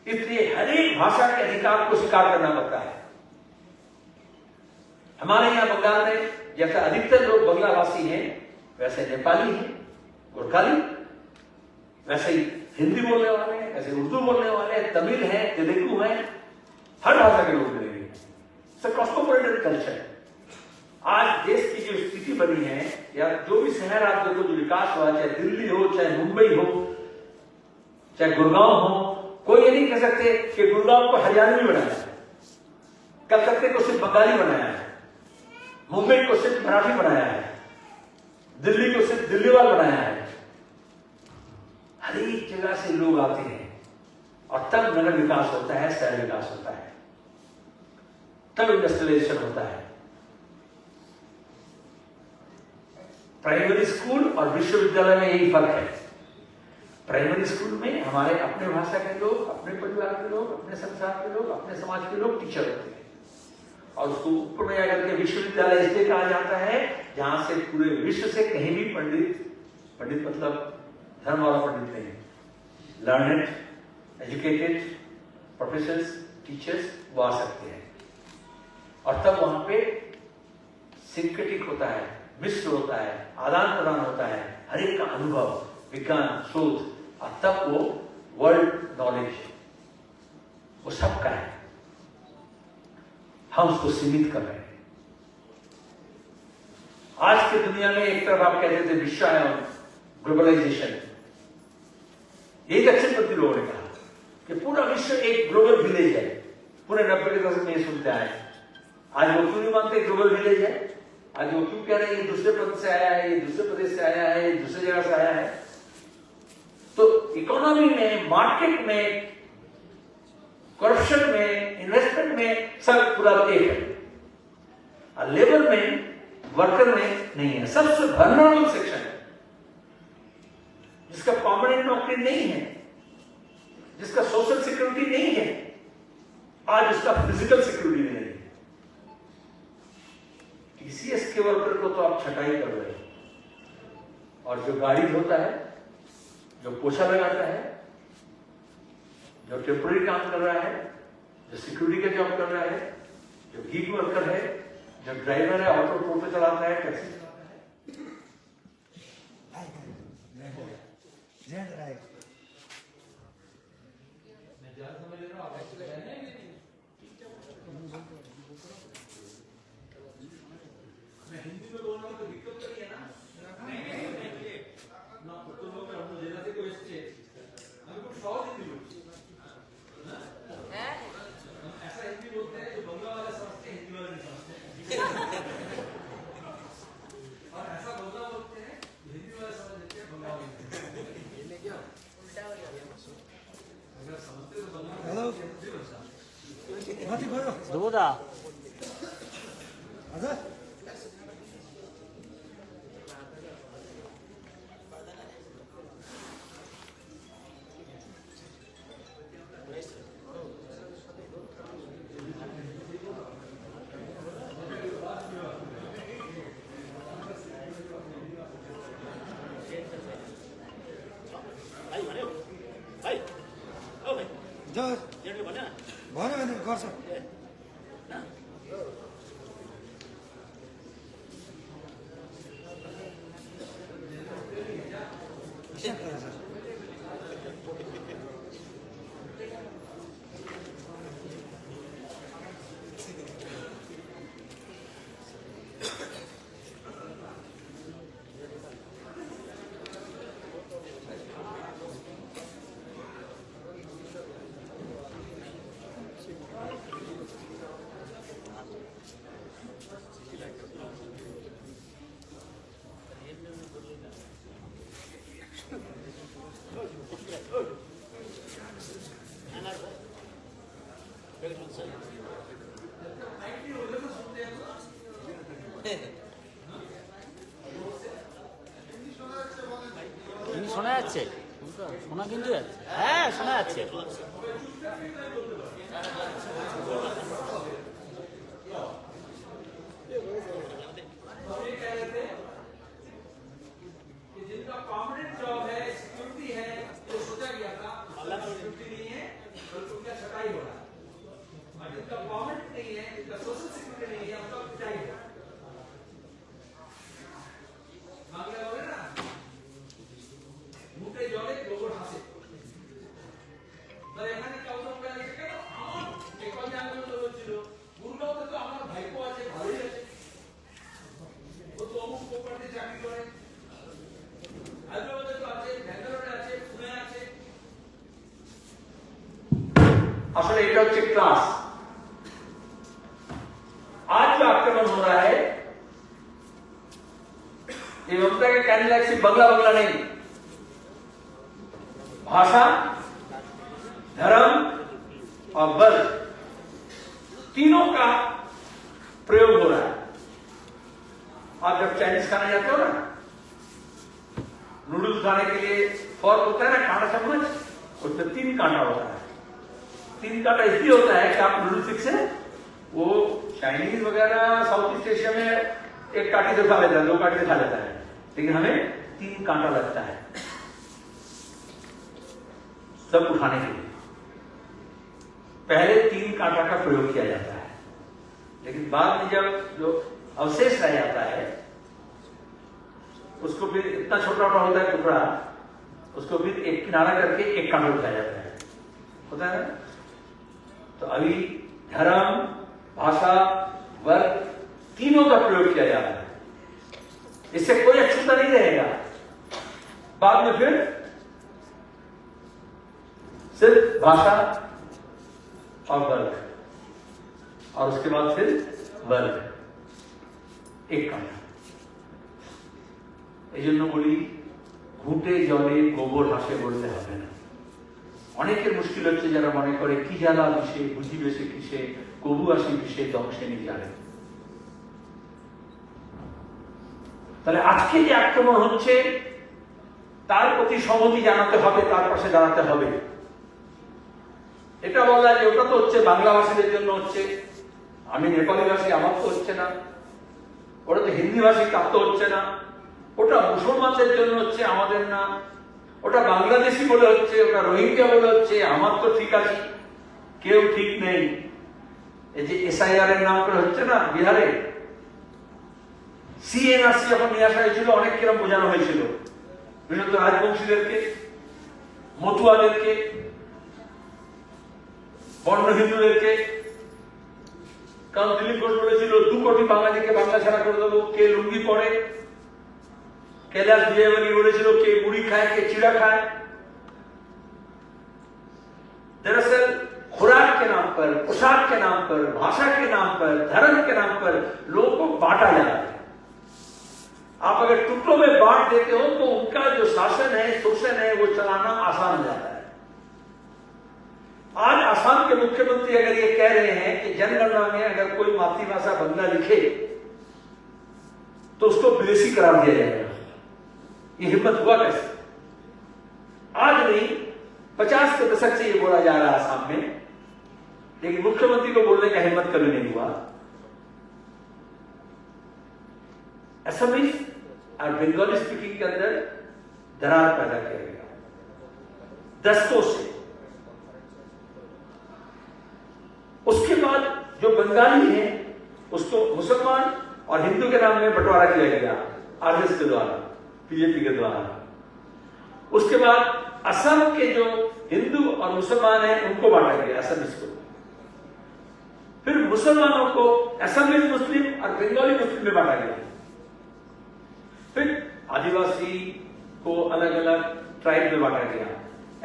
इसलिए हर एक भाषा के अधिकार को स्वीकार करना पड़ता है। हमारे यहां बंगाल में जैसे अधिकतर लोग बांग्ला भाषी हैं, वैसे नेपाली हैं, गोरखाली, वैसे ही हिंदी बोलने वाले हैं, वैसे उर्दू बोलने वाले हैं, तमिल है, तेलुगु है, हर भाषा के लोग मिलेंगे। Cosmopolitan culture. आज देश की जो स्थिति बनी है, या जो भी शहर आप देखो जो विकास हुआ, चाहे दिल्ली हो, चाहे मुंबई हो, चाहे गुड़गांव हो, कोई ये नहीं कह सकते कि गुड़गांव को हरियाणवी बनाया है, कलकत्ते को सिर्फ बंगाली बनाया है, मुंबई को सिर्फ मराठी बनाया है, दिल्ली को सिर्फ दिल्लीवाल बनाया है। हर एक जगह से लोग आते हैं और तब नगर विकास होता है, शहर विकास होता है, तब इंडस्ट्रियलाइजेशन होता है। प्राइमरी स्कूल और विश्वविद्यालय में यही फर्क है। प्राइमरी स्कूल में हमारे अपने भाषा के लोग, अपने परिवार के लोग, अपने संसार के लोग, अपने समाज के लोग टीचर होते हैं, और उसको ऊपर में आकर के विश्वविद्यालय इसलिए कहा जाता है जहां से पूरे विश्व से कहीं भी पंडित मतलब धर्म वाला पंडित नहीं है, लर्नेड एजुकेटेड प्रोफेसर्स टीचर्स वो आ सकते हैं और तब वहां पे सिंथेटिक होता है, मिश्र होता है, आदान प्रदान होता है, हर एक का अनुभव, विज्ञान, शोध और तब वो वर्ल्ड नॉलेज वो सबका है। हम उसको सीमित कर रहे हैं। आज की दुनिया में एक तरफ आप कहते थे विश्वायन, ग्लोबलाइजेशन, एक अच्छे प्रति लोगों ने कहा कि पूरा विश्व एक ग्लोबल विलेज है। पूरे 90 के दशक में सुनते आए। आज वो क्यों नहीं मानते ग्लोबल विलेज है? आज वो क्यों कह रहे हैं ये दूसरे प्रदेश से आया है, ये दूसरे प्रदेश से आया है, ये दूसरे जगह से आया है? तो इकोनॉमी में, मार्केट में, करप्शन में, इन्वेस्टमेंट में सब पूरा एक है और लेबर में, वर्कर में नहीं है। सबसे वल्नरेबल सेक्शन है जिसका परमानेंट नौकरी नहीं है, जिसका सोशल सिक्योरिटी नहीं है, आज उसका फिजिकल सिक्योरिटी नहीं है। टीसीएस के वर्कर को तो आप छटाई कर रहे हो और जो गाड़ी धोता है, जो पोछा लगाता है, जो टेम्पोररी काम कर रहा है, जो सिक्योरिटी का जॉब कर रहा है, जो गीग वर्कर है, जो ड्राइवर है, ऑटो चलाता है, टैक्सी चलाता है, मैं ज्यादा समझ ले रहा हूं। मैं हिंदी में बोल रहा हूं तो दिक्कत तो नहीं है ना? ना तो लोग हम लेना से कोई स्टेट हम कुछ सौ हिंदी बोलते हैं, ऐसा हिंदी बोलते हैं जो बंगला वाले समझते हैं, हिंदी वाले नहीं समझते, और ऐसा बंगला बोलते हैं हिंदी वाले समझ लेते हैं, बंगला वाले नहीं। क्या उल्टा हो गया? अगर समझते तो बंगला हाथी भयो दोदा आजा भन्यो भने गर्छ। শোনা যাচ্ছে? শোনা কিন্তু যাচ্ছে, হ্যাঁ শোনা যাচ্ছে। जिनका परमानेंट जॉब है, सिक्योरिटी है, जो सोचा गया था सिक्योरिटी नहीं है, बल्कि उनका छटाई हो रहा है। और जिनका परमानेंट नहीं है, जिनका सोशल सिक्योरिटी नहीं है, उनका पिटाई हो रहा है। मांगे हो ना মুখে জলে গোবর হাসে তাহলে এখানে কেউ তো বলে আছে কেন একবার জানতে তো বলছিল গুরগাঁওতে তো আমার ভাইপো আছে, ভালোই আছে, ও তো অমুক কোম্পানিতে চাকরি করে, হায়দ্রাবাদে তো আছে, ব্যাঙ্গালোরে আছে, পুনে আছে। আসলে এটা হচ্ছে ক্লাস। आज जो आक्रमण हो रहा है ये ममता के कहने लायक सिर्फ बंगला बंगला नहीं, भाषा, धर्म और बल तीनों का प्रयोग हो रहा है। आप जब चाइनीज खाना जाते हो ना, नूडल्स खाने के लिए फॉर्क होता है ना, कांटा चम्मच, उसमें 3 कांटा होता है। 3 कांटा इसलिए होता है कि आप नूडल्स से वो चाइनीज वगैरह साउथ ईस्ट एशिया में एक कांटे से खा लेता है, 2 कांटे से खा लेता है, लेकिन हमें 3 कांटा लगता है। सब उठाने के लिए पहले 3 कांटा का प्रयोग किया जाता है, लेकिन बाद में जब जो अवशेष रह जाता है उसको फिर इतना छोटा होता है टुकड़ा, उसको फिर एक किनारा करके एक कांटा उठाया जाता है, होता है ना। तो अभी धर्म, भाषा, वर्ग तीनों का प्रयोग किया जा रहा है, इससे कोई अछूता नहीं रहेगा। बाद में फिर सिर्फ भाषा और वर्ग, और उसके बाद फिर वर्ग एक कांटा। এই জন্য বলি ঘুঁটে জলে গোবর হাসে বলতে হবে না। অনেকের মুশকিল হচ্ছে যারা মনে করে কি জ্বালা বিষে বুঝিবে সে কিসে, কবু আসি বিষে দংশে নি জানে। তাহলে আজকে যে আক্রমণ হচ্ছে তার প্রতি সংহতি জানাতে হবে, তার পাশে দাঁড়াতে হবে। এটা বলা যে ওটা তো হচ্ছে বাংলা ভাষীদের জন্য হচ্ছে, আমি নেপালি ভাষী আমার তো হচ্ছে না, ওটা তো হিন্দি ভাষী তার তো হচ্ছে না, ওটা মুসলমানদের জন্য হচ্ছে আমাদের না, ওটা বাংলাদেশি বলে হচ্ছে, ওটা রোহিঙ্গা বলে হচ্ছে, আমার তো ঠিক আছে, কেউ ঠিক নেই। এই যে এসআইআর এর নাম করে হচ্ছে না বিহারে, সিএনআরসি যখন নিয়ে আসা হয়েছিল অনেক কিরম বোঝানো হয়েছিল, বিশেষত রাজবংশীদেরকে, মতুয়াদেরকে, বর্ণ হিন্দুদেরকে। কারণ দিলীপ ঘোষ বলেছিল 2 কোটি বাঙালিকে বাংলা ছাড়া করে দেবো, কে লুঙ্গি পরে। कैलाश विजयवर्गीय बोलेছিল কে মুড়ি খায় কে चिड़ा खाए। दरअसल खुराक के नाम पर, पोशाक के नाम पर, भाषा के नाम पर, धर्म के नाम पर लोगों को बांटा जा रहा है। आप अगर टुकड़ों में बांट देते हो तो उनका जो शासन है, शोषण है, वो चलाना आसान हो जाता है। आज असम के मुख्यमंत्री अगर ये कह रहे हैं कि जनगणना में अगर कोई मातृभाषा बंगला लिखे तो उसको विदेशी करार दिया जाएगा। ये हिम्मत हुआ कैसे? आज नहीं 50 के दशक से ये बोला जा रहा है असम में, लेकिन मुख्यमंत्री को बोलने का हिम्मत कभी नहीं हुआ। असमीज और बंगाली स्पीकिंग के अंदर दरार पैदा किया गया दशकों से। उसके बाद जो बंगाली है उसको मुसलमान और हिंदू के नाम में बंटवारा किया गया आरएसएस के द्वारा, बीजेपी के द्वारा। उसके बाद असम के जो हिंदू और मुसलमान हैं उनको बांटा गया असमीज को। फिर मुसलमानों को असमीज मुस्लिम और बंगाली मुस्लिम में बांटा गया। फिर आदिवासी को अलग अलग ट्राइब में बांटा गया।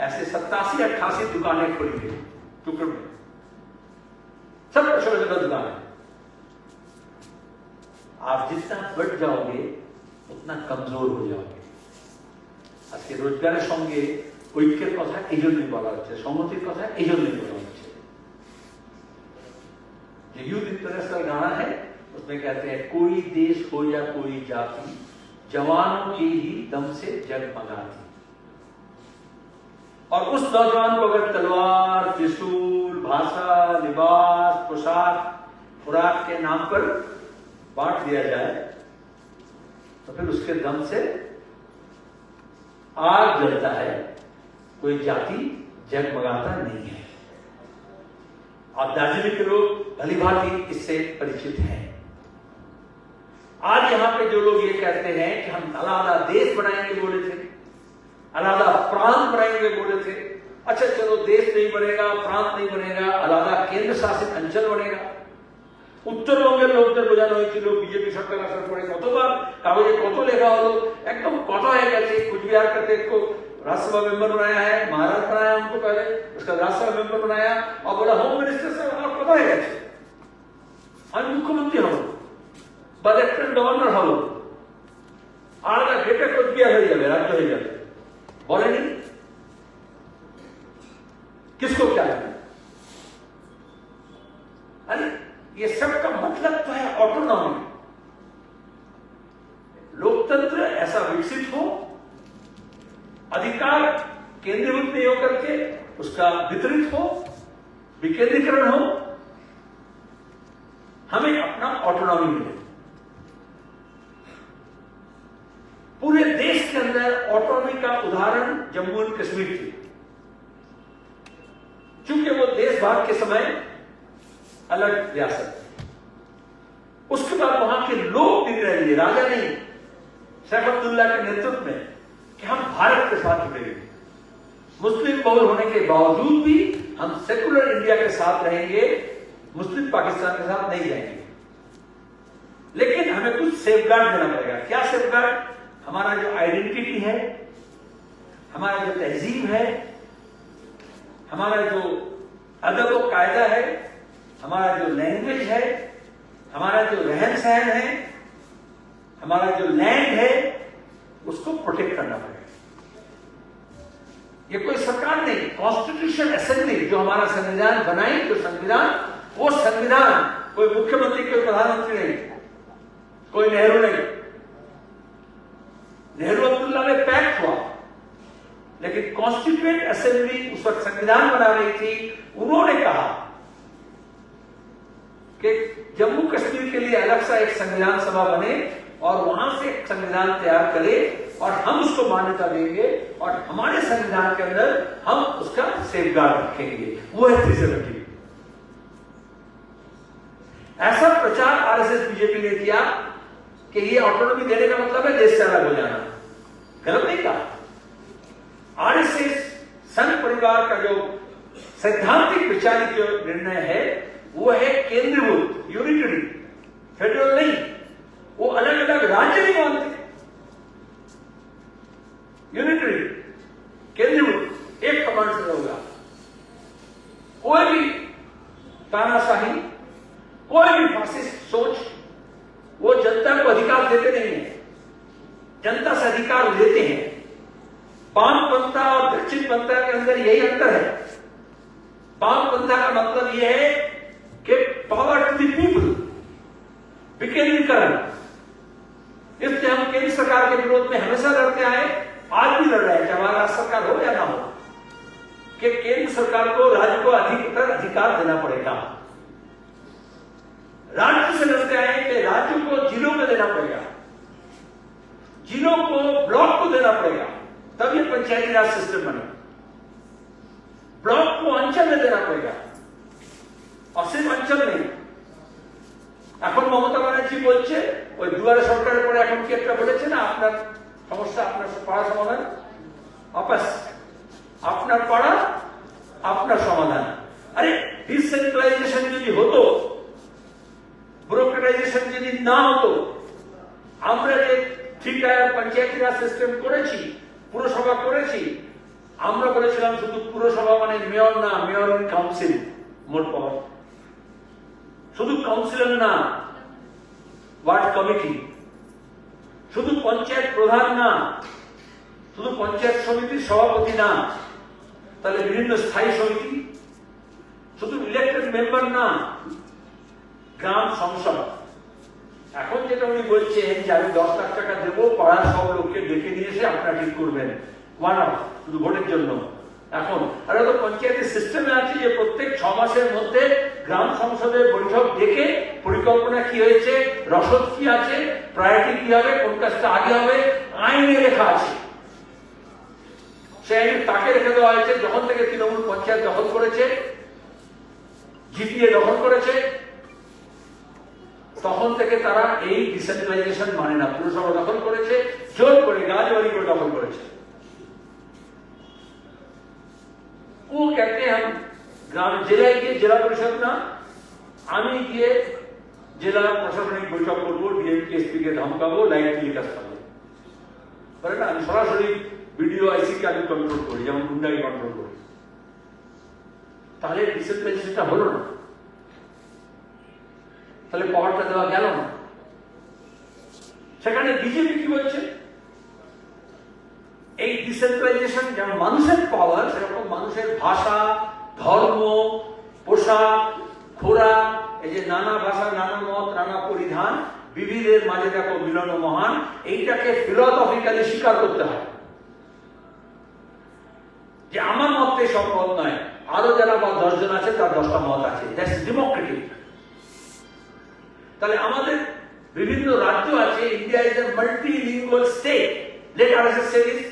ऐसे 87-88 दुकानें खोली गई टुकड़ों में, सब छोटे-छोटे दुकान है। आप जितना बढ़ जाओगे उतना कमजोर हो जाओगे। আজকে রোজগারের সঙ্গে ঐক্যের কথা এই জন্যই বলা হচ্ছে, সংহতির কথা এই জন্যই বলা হচ্ছে। जो यूथ इंटरनेशनल गाना है उसमें कहते हैं कोई देश हो या कोई जाति, जवानों के ही दम से जगमगाती। और उस नौजवान को अगर तलवार, त्रिशूल, भाषा, लिबास, पोशाक, खुराक के नाम पर बांट दिया जाए तो फिर उसके दम से आग जलता है, कोई जाति जगमगाता नहीं है। आप दार्जिलिंग के लोग भली भांति इससे परिचित हैं। आज यहां पे जो लोग ये कहते हैं कि हम अलग देश बनाएंगे बोले थे, अलग प्रांत बनाएंगे बोले थे, अच्छा चलो देश नहीं बनेगा, प्रांत नहीं बनेगा, अलग केंद्र शासित अंचल बनेगा। উত্তরবঙ্গের লোকদের বোঝানো হয়েছিল বিজেপি সরকার আসার পরে কতবার কাগজে কত লেখা হলো, একদম কথা হয়ে গেছে। कुचबिहार का को राज्यसभा मेंबर बनाया है, महाराज बनाया उनको पहले, उसका राज्यसभा मेंबर बनाया और बोला होम मिनिस्टर से আমার কথা হয়ে গেছে, আমি মুখ্যমন্ত্রী হব বা লেফটেন্যান্ট গভর্নর হব, আর গেটে कुचबिहार হয়ে যাবে, রাজ্য হয়ে যাবে। বলেনি किसको क्या है? अरे ये सब का मतलब तो है ऑटोनॉमी। लोकतंत्र ऐसा विकसित हो, अधिकार केंद्रीभूत नहीं होकर के उसका वितरित हो, विकेंद्रीकरण हो, हमें अपना ऑटोनॉमी मिले। पूरे देश के अंदर ऑटोनॉमी का उदाहरण जम्मू एंड कश्मीर थी। चूंकि वो देश भाग के समय अलग रियासत थी। उसके बाद वहां के लोग निर्णय लिए, राजा नहीं, शेख अब्दुल्ला के नेतृत्व में, कि हम भारत के साथ जुड़ेंगे। मुस्लिम बहुल होने के बावजूद भी हम सेकुलर इंडिया के साथ रहेंगे, मुस्लिम पाकिस्तान के साथ नहीं रहेंगे। लेकिन हमें कुछ सेफगार्ड देना पड़ेगा। क्या सेफगार्ड? हमारा जो आइडेंटिटी है, हमारा जो तहजीब है, हमारा जो अदब और कायदा है, हमारा जो लैंग्वेज है, हमारा जो रहन सहन है, हमारा जो लैंड है, उसको प्रोटेक्ट करना पड़ेगा। ये कोई सरकार नहीं, कॉन्स्टिट्यूशन असेंबली जो हमारा संविधान बनाई, जो संविधान, वो संविधान कोई मुख्यमंत्री, कोई प्रधानमंत्री नहीं, कोई नेहरू नहीं। नेहरू अब्दुल्ला में पैक्ट हुआ, लेकिन कॉन्स्टिट्यूएंट असेंबली उस वक्त संविधान बना रही थी। उन्होंने कहा कि जम्मू कश्मीर के लिए अलग सा एक संविधान सभा बने और वहां से एक संविधान तैयार करे और हम उसको मान्यता देंगे और हमारे संविधान के अंदर हम उसका सेफगार्ड रखेंगे। वो है 370। ऐसा प्रचार आरएसएस बीजेपी ने किया कि ये ऑटोनॉमी देने का मतलब है देश से अलग हो जाना। गलत नहीं कहा। आरएसएस संघ परिवार का जो सैद्धांतिक वैचारिक जो निर्णय है वो है केंद्रीभूत, यूनिटरी, फेडरल नहीं। वो अलग अलग राज्य नहीं मानते, यूनिटरी, केंद्रीभूत, एक कमांड से होगा। कोई भी तानाशाही, कोई भी फासिस्ट सोच वो जनता को अधिकार देते नहीं है, जनता से अधिकार लेते हैं। वामपंथा और दक्षिण पंथा के अंदर यही अंतर है। वामपंथा का मतलब यह है कि पावर टू द पीपल, विकेंद्रीकरण। इसलिए हम केंद्र सरकार के विरोध में हमेशा लड़ते आए, आज भी लड़ रहे हैं, चाहे हमारा राज्य सरकार हो या ना हो, कि केंद्र सरकार को राज्य को अधिकार देना पड़ेगा। राज्य से लड़ते आए कि राज्य को जिलों में देना पड़ेगा, जिलों को ब्लॉक को देना पड़ेगा, तब ये पंचायती राज सिस्टम बने। ब्लॉक को अंचल में देना पड़ेगा और सिर्फ अंचल नहीं। এখন মমতা ব্যানার্জি বলছে ওই দুয়ারে সরকারের পরে এখন কি একটা বলেছে না, আপনার সমস্যা আপনার পাড়া সমাধান, আপস আপনার পাড়া আপনার সমাধান। আরে ডিসেন্ট্রালাইজেশন যদি হতো, ব্যুরোক্রেটাইজেশন যদি না হতো, আমরা যে ঠিকায় পঞ্চায়েতি রাজ সিস্টেম করেছি, পুরসভা করেছি, আমরা বলেছিলাম শুধু পুরসভা মানে মেয়র না, মেয়র কাউন্সিল, মোট পাওয়ার, শুধু কাউন্সিলর না, ওয়ার্ড কমিটি, শুধু পঞ্চায়েত প্রধান না, শুধু পঞ্চায়েত সমিতির সভাপতি না, তাহলে বিভিন্ন স্থায়ী সমিতি, শুধু ইলেক্টেড মেম্বার না, গ্রাম সংসদ। এখন যেটা উনি বলছেন যে আমি 10 লাখ টাকা দেবো, পাড়ার সব লোককে ডেকে নিয়ে এসে আপনারা ঠিক করবেন, ওয়ান অফ, শুধু ভোটের জন্য। এখন আর তো পঞ্চায়েতের সিস্টেমে আছে যে প্রত্যেক 6 মাসের মধ্যে গ্রাম সংসদের বৈঠক ডেকে পরিকল্পনা কি হয়েছে, রসদ কি আছে, প্রায়োরিটি কি হবে, কোন কাজটা আগে হবে, আইনে লেখা আছে। সেই আইনে তাকে রেখে দেওয়া হয়েছে। যখন থেকে তৃণমূল পঞ্চায়েত দখল করেছে, জিপিএ দখল করেছে, তখন থেকে তারা এই ডিসেন্ট্রালাইজেশন মানে না। পুরসভা দখল করেছে, জোর করে গাছবাড়ি করে দখল করেছে। वो कहते हैं हम ग्राम जिला गए, जिला परिषद ना আমি গিয়ে জেলা প্রশাসনিক বৈঠক করবো, ডিএমপি এসপি কে ধমকাবো, লাইট টেলিকাস্ট করবো, বলে না আমি সরাসরি ভিডিও আইসি কে আমি কন্ট্রোল করি, যেমন গুন্ডাকে কন্ট্রোল করি। তাহলে ডিসেন্ট্রালাইজেশনটা হলো না, তাহলে পাওয়ারটা দেওয়া গেল না। সেখানে বিজেপি কি বলছে, এই ডিসেন্ট্রালাইজেশন যেমন মানুষের পাওয়ার, সেরকম মানুষের ভাষা, ধর্ম, পোশাক, খোরাক, এই যে নানা ভাষা, নানা মত, নানা পরিধান, বিবিধের মাঝে দেখো মিলন মহান, এইটাকে ফিলোসফিক্যালি স্বীকার করতে হয় যে আমার মতে সব মত নয়, আরো যারা বা 10 জন আছে তার 10টা মত আছে, দ্যাটস ডেমোক্রেটিক। তাহলে আমাদের বিভিন্ন রাজ্য আছে, India is a multilingual state. Let RSS say this.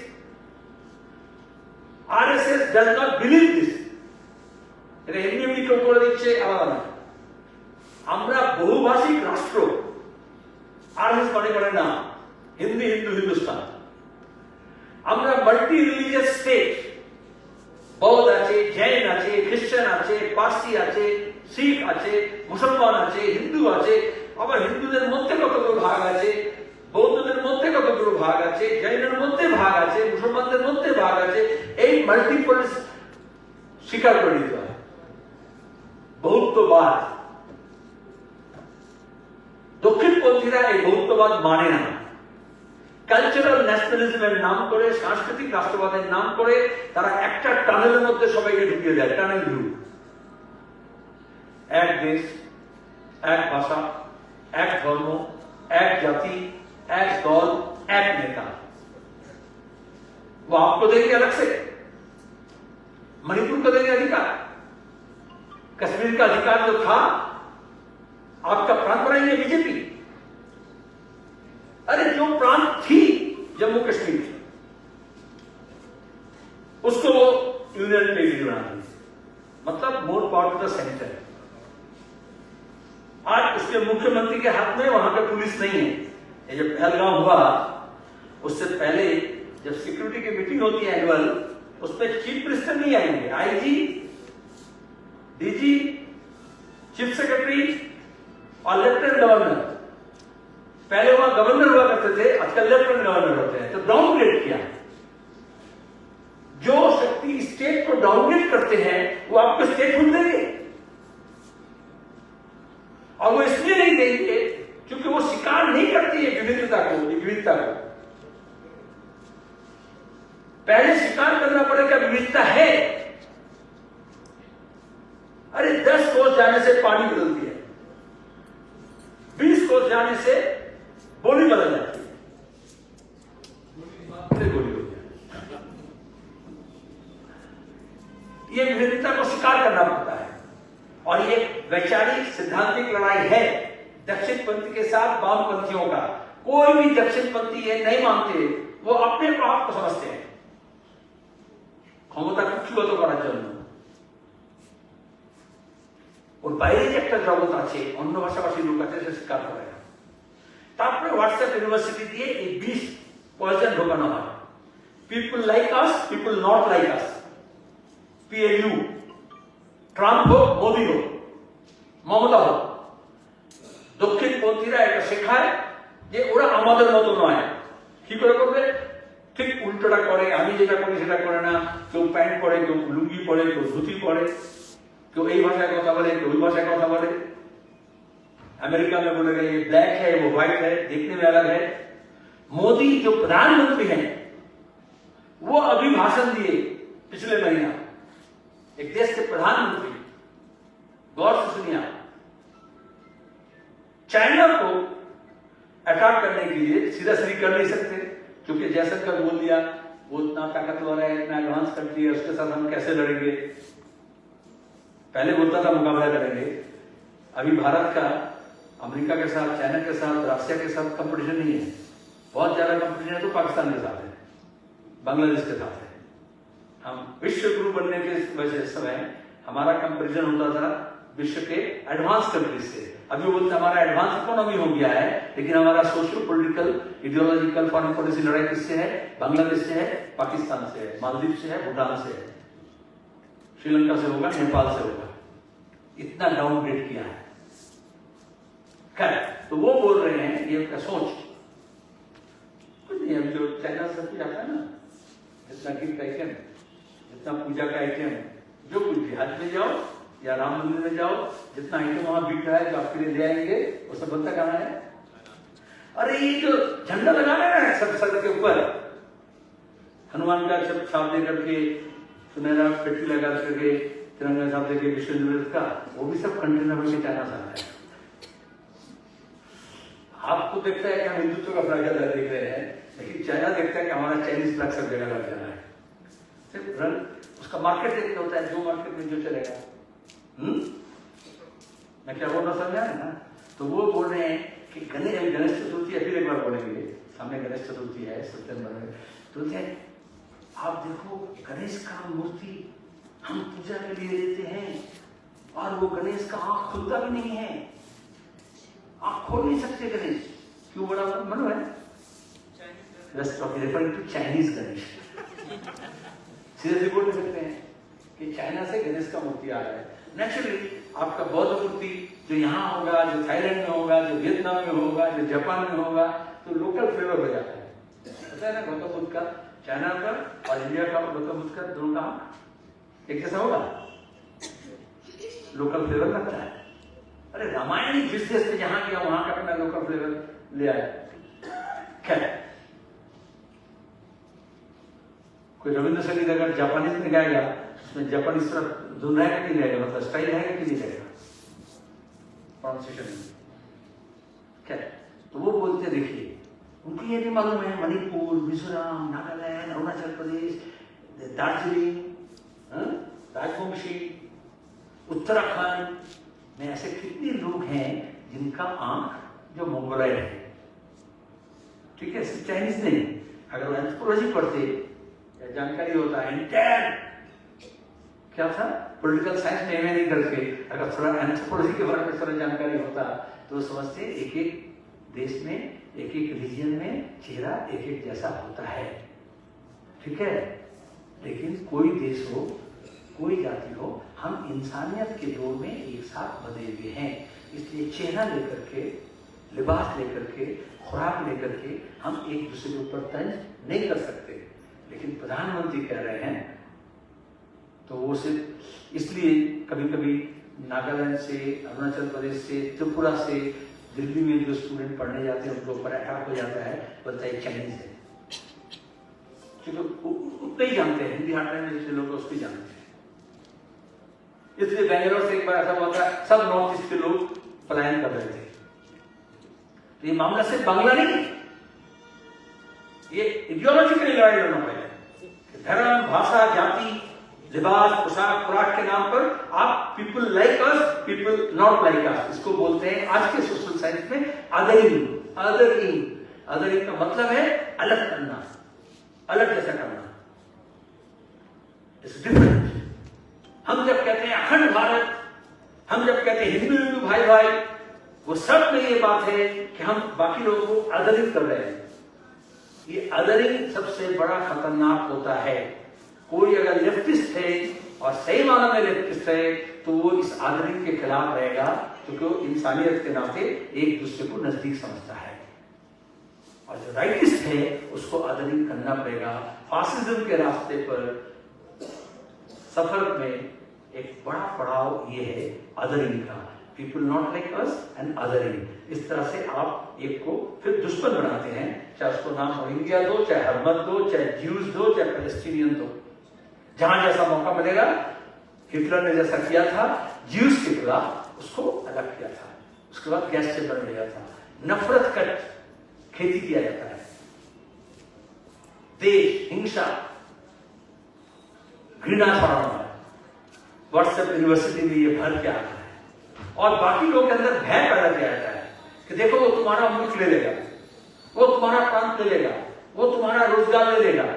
RSS does not believe this. হচ্ছে আলাদা না। আমরা বহুভাষিক রাষ্ট্র, আরএসএস মনে করে না হিন্দি হিন্দু হিন্দুস্তান। আমরা মাল্টি রিলিজিয়াস স্টেট, বৌদ্ধ আছে, জৈন আছে, খ্রিস্টান আছে, পার্সি আছে, শিখ আছে, মুসলমান আছে, হিন্দু আছে, আবার হিন্দুদের মধ্যে কতগুলো ভাগ আছে, বৌদ্ধদের মধ্যে কতগুলো ভাগ আছে, জৈনের মধ্যে ভাগ আছে, মুসলমানদের মধ্যে ভাগ আছে। এই মাল্টিপল স্বীকার করে নিতে হয়। বহুত্ববাদ, দক্ষিণপন্থীরা এই বহুত্ববাদ মানে না। কালচারাল ন্যাশনালিজমের নাম করে, সাংস্কৃতিক রাষ্ট্রবাদের নাম করে তারা একটা টানেলের মধ্যে সবাইকে ঢুকিয়ে দেয়, টানেল গ্রুপ। এক দেশ, এক ভাষা, এক ধর্ম, এক জাতি, एक दौल, एक नेता। वो आपको देंगे अलग से, मणिपुर को देंगे अधिकार, कश्मीर का अधिकार जो था आपका प्रांत बनाएंगे बीजेपी। अरे जो प्रांत थी जम्मू कश्मीर उसको वो यूनियन टेरिटरी बना दी, मतलब more power to the centre. आज उसके मुख्यमंत्री के हाथ में वहां पे पुलिस नहीं है। ये जब पहलगाम हुआ उससे पहले जब सिक्योरिटी की मीटिंग होती है एनुअल, उसमें चीफ मिनिस्टर नहीं आएंगे, आईजी, डीजी, चीफ सेक्रेटरी और लेफ्टिनेंट गवर्नर। पहले वहां गवर्नर हुआ करते थे, आजकल लेफ्टिनेंट गवर्नर होते हैं। तो डाउनग्रेड किया। जो शक्ति स्टेट को डाउनग्रेड करते हैं वो आपको स्टेट खुद देंगे, और वो इसलिए नहीं देंगे क्योंकि वो स्वीकार नहीं करती है विविधता को, विविधता को। पहले स्वीकार करना पड़ेगा विविधता है। अरे 10 कोस जाने से पानी बदलती है, 20 कोस जाने से बोली बदल जाती है, गोली हो जाए। ये विविधता को स्वीकार करना पड़ता है, और ये वैचारिक सिद्धांतिक लड़ाई है दक्षिणपंथी के साथ वामपंथियों का। कोई भी दक्षिणपंथी ये नहीं मानते, वो अपने आप को समझते हैं ক্ষমতা কুক্ষিগত করার জন্য। ওর বাইরে যে একটা জগৎ আছে, অন্য ভাষাভাষী লোক আছে, সে স্বীকার করে না। তারপরে হোয়াটসঅ্যাপ ইউনিভার্সিটি দিয়ে এই 20 পয়সা ঢোকানো হয়। People like us, people not like us, PLU, Trump হোক, মোদী হোক, মমতা হোক, দক্ষিণপন্থীরা এটা শেখায় যে ওরা আমাদের মতো নয়। কি করে করবে? ঠিক উল্টোটা করে। আমি যেটা করি সেটা করে না। কেউ প্যান্ট পরে, কেউ লুঙ্গি পরে, কেউ ধুতি পরে, কেউ এই ভাষায় কথা বলে, কেউ ওই ভাষায় কথা বলে। अमेरिका में बोलेगा ये ब्लैक है, वो व्हाइट है, देखने में अलग है। मोदी जो प्रधानमंत्री हैं वो अभी भाषण दिए पिछले महीना, एक देश के प्रधानमंत्री, गौर से सुनिए आप, चाइना को अटैक करने के लिए सीधा सीधी कर नहीं सकते, क्योंकि जयशंकर बोल दिया वो इतना ताकतवर है, इतना एडवांस कंट्री है, उसके साथ हम कैसे लड़ेंगे। पहले बोलता था मुकाबला करेंगे। अभी भारत का अमेरिका के साथ, चाइना के साथ, रशिया के साथ कंपटीशन नहीं है। बहुत ज्यादा कंपटीशन है तो पाकिस्तान के साथ है, बांग्लादेश के साथ है। हम विश्व गुरु बनने के वजह समय हमारा कंपैरिजन होता था विश्व के एडवांस कंट्रीज से। अभी बोलते हमारा एडवांस इकोनॉमी हो गया है, लेकिन हमारा social political ideological foreign policy लड़ाई किससे है? बांग्लादेश से है, पाकिस्तान से है, मालदीव से है, भूटान से है, श्रीलंका से होगा, नेपाल से होगा। इतना डाउनग्रेड किया है। खैर, तो वो बोल रहे हैं ये उनका सोच कुछ नहीं। अभी जो चाइना सब कुछ आता है ना, जितना गिफ्ट का आइटम, जितना पूजा का आइटम, जो कुछ भी हज में जाओ या राम मंदिर में जाओ, जितना आइटम वहां बिक रहा है जो आपके लिए ले आएंगे, वो सब बनता कहां है? अरे ये जो झंडा लगा रहे हैं सब सर के ऊपर, हनुमान का छाप दे करके, सुनहरा पेटी लगा करके, तिरंगा छाप दे के, विश्व दिवस का, वो भी सब कंटेनर बन के चाइना से आ रहा है। आपको देखता है कि हम हिंदुत्व का फ्लैग देख रहे हैं, लेकिन चाइना देखता है कि हमारा चाइनीज फ्लैग सब जगह लग जा रहा है। सिर्फ रंग उसका मार्केट देखते होता है, जो मार्केट में जो चलेगा। मैं क्या बोल रहा समझा है ना? तो वो बोल रहे हैं कि गणेश चतुर्थी है, फिर एक बार बोलेंगे, सामने गणेश चतुर्थी है सितंबर में, तो आप देखो गणेश का मूर्ति हम पूजा के लिए देते हैं और वो गणेश का आंख खुलता भी नहीं है, आंख खोल नहीं सकते गणेश। क्यों बड़ा मनो है? Referring to Chinese Ganesh. सीधे बोल सकते हैं कि चाइना से गणेश का मूर्ति आ रहा है। नेचुरली आपका बौद्ध मूर्ति जो यहाँ होगा, जो थाईलैंड में होगा, जो वियतनाम में होगा, जो जापान में होगा, तो लोकल फ्लेवर हो जाता है। पता है ना, गौतम बुद्ध का चाइना का और इंडिया का गौतम बुद्ध का दोनों का एक जैसा होगा, लोकल फ्लेवर लगता है। अरे रामायण जिस देश में जहां गया वहां का अपना लोकल फ्लेवर ले आया। खैर, कोई रविंद्र संगीत अगर जापानीज में गाएगा, उसमें जापानीज तरफ धुन रहेगा कि नहीं रहेगा, मतलब स्टाइल रहेगा कि नहीं रहेगा, प्रोनाउंसिएशन। खैर, तो वो बोलते देखिए, उनको ये नहीं मालूम है मणिपुर, मिजोरम, नागालैंड, अरुणाचल प्रदेश, दार्जिलिंग, राजवंशी, उत्तराखंड में ऐसे कितने लोग हैं जिनका आंख जो मंगोलायड है। ठीक है, सिर्फ चाइनीज नहीं। अगर एंथ्रोपोलॉजी पढ़ते या जानकारी होता है, इंटेयर क्या था पॉलिटिकल साइंस में एमए नहीं करके, अगर थोड़ा एंथ्रोपोलॉजी के बारे में थोड़ा जानकारी होता तो समझते एक एक देश में, एक एक रीजन में चेहरा एक एक जैसा होता है। ठीक है, लेकिन कोई देश हो, कोई जाति हो, हम इंसानियत के दौर में एक साथ बंधे हुए हैं। इसलिए चेहरा लेकर के, लिबास लेकर के, खुराक लेकर के हम एक दूसरे के ऊपर तंज नहीं कर सकते। लेकिन प्रधानमंत्री कह रहे हैं तो वो सिर्फ इसलिए कभी कभी नागालैंड से, अरुणाचल प्रदेश से, त्रिपुरा से दिल्ली में जो स्टूडेंट पढ़ने जाते हैं उनके ऊपर अटैक हो जाता है, बोलता है चाइनीज है। क्योंकि उतने ही जानते हैं, हिंदी हाट में जितने लोग उसको जानते हैं। इसलिए बेंगलोर से एक बार ऐसा हुआ था, सब नॉर्थ ईस्ट के लोग पलायन कर रहे थे। तो ये मामला सिर्फ बांग्ला नहीं, ये इडियोलॉजिकली लड़ाई लड़ना पड़ेगा। धर्म, भाषा, जाति, लिबास, पोशाक, खुराक के नाम पर आप people like us, people not like us, इसको बोलते हैं आज के सोशल साइंस में अदरिंग। अदरिंग का मतलब है अलग करना, अलग जैसा करना। It's different. हम जब कहते हैं अखंड भारत, हम जब कहते हैं हिंदू हिंदू भाई भाई, वो सब में ये बात है कि हम बाकी लोगों को अदरिंग कर रहे हैं। ये अदरिंग सबसे बड़ा खतरनाक होता है। कोई अगर लेफ्टिस्ट है और सही मानों में लेफ्टिस्ट है तो वो इस आदरिंग के खिलाफ रहेगा, क्योंकि वो इंसानियत के नाते एक दूसरे को नजदीक समझता है। और जो राइटिस्ट है उसको आदरिंग करना पड़ेगा। फासिज्म के रास्ते पर सफर में एक बड़ा पड़ाव ये है आदरिंग का। People not like us and adhering. इस तरह से आप एक को फिर दुश्मन बनाते हैं, चाहे उसको नाम रोहिंग्या दो, चाहे हरमत दो, चाहे ज्यूज दो, चाहे पैलेस्टीनियन दो। जहां जैसा मौका मिलेगा, हिटलर ने जैसा किया था ज्यूज के खिलाफ, उसको अलग किया था। उसके बाद गैस चेंबर में गया था। नफरत का खेती किया जाता है, देश, हिंसा, घृणा फैलाना। व्हाट्सएप यूनिवर्सिटी में ये भर के आता है और बाकी लोगों के अंदर भय पैदा किया जाता है कि देखो वो तुम्हारा मुल्क ले लेगा, वो तुम्हारा प्रांत ले लेगा, वो तुम्हारा रोजगार ले लेगा।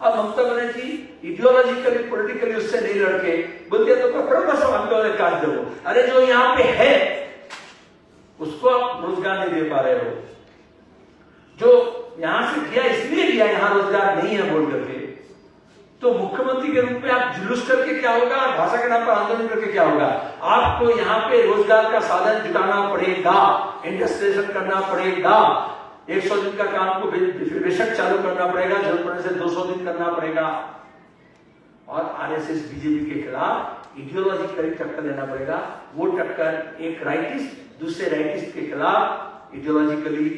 अब ममता बनर्जी इडियोलॉजिकली पॉलिटिकली उससे नहीं लड़के बोलते तो हम काट दो। अरे जो यहां पे है उसको आप रोजगार नहीं दे पा रहे हो, जो यहां से दिया इसलिए दिया, यहां रोजगार नहीं है बोल करके, तो मुख्यमंत्री के रूप में आप जुलूस करके क्या होगा, भाषा के नाम पर आंदोलन करके क्या होगा? आपको यहाँ पे रोजगार का साधन जुटाना पड़ेगा, इंडस्ट्रियलाइजेशन करना पड़ेगा, 100 दिन का काम को बेशक चालू करना पड़ेगा, जरूरत पड़ने से 200 दिन करना पड़ेगा। और आरएसएस बीजेपी के खिलाफ इडियोलॉजिकली टक्कर लेना पड़ेगा। वो टक्कर एक राइटिस्ट दूसरे राइटिस्ट के खिलाफ इडियोलॉजिकली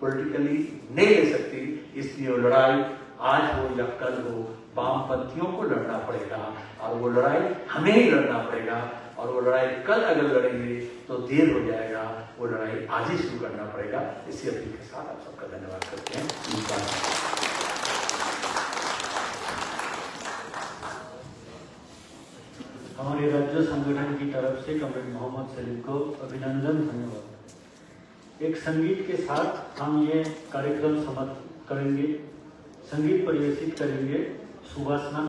पॉलिटिकली नहीं ले सकती। इसलिए वो लड़ाई आज हो या कल हो वामपंथियों को लड़ना पड़ेगा, और वो लड़ाई हमें ही लड़ना पड़ेगा। और वो लड़ाई कल अगर लड़ेंगे तो देर हो जाएगा, वो लड़ाई आज ही शुरू करना पड़ेगा। इसी अपील के साथ आप सबका धन्यवाद करते हैं। हमारे राज्य संगठन की तरफ से कमरेड मोहम्मद सलीम को अभिनंदन, धन्यवाद। एक संगीत के साथ हम ये कार्यक्रम समाप्त करेंगे। संगीत परिवेशित करेंगे सुभाषना।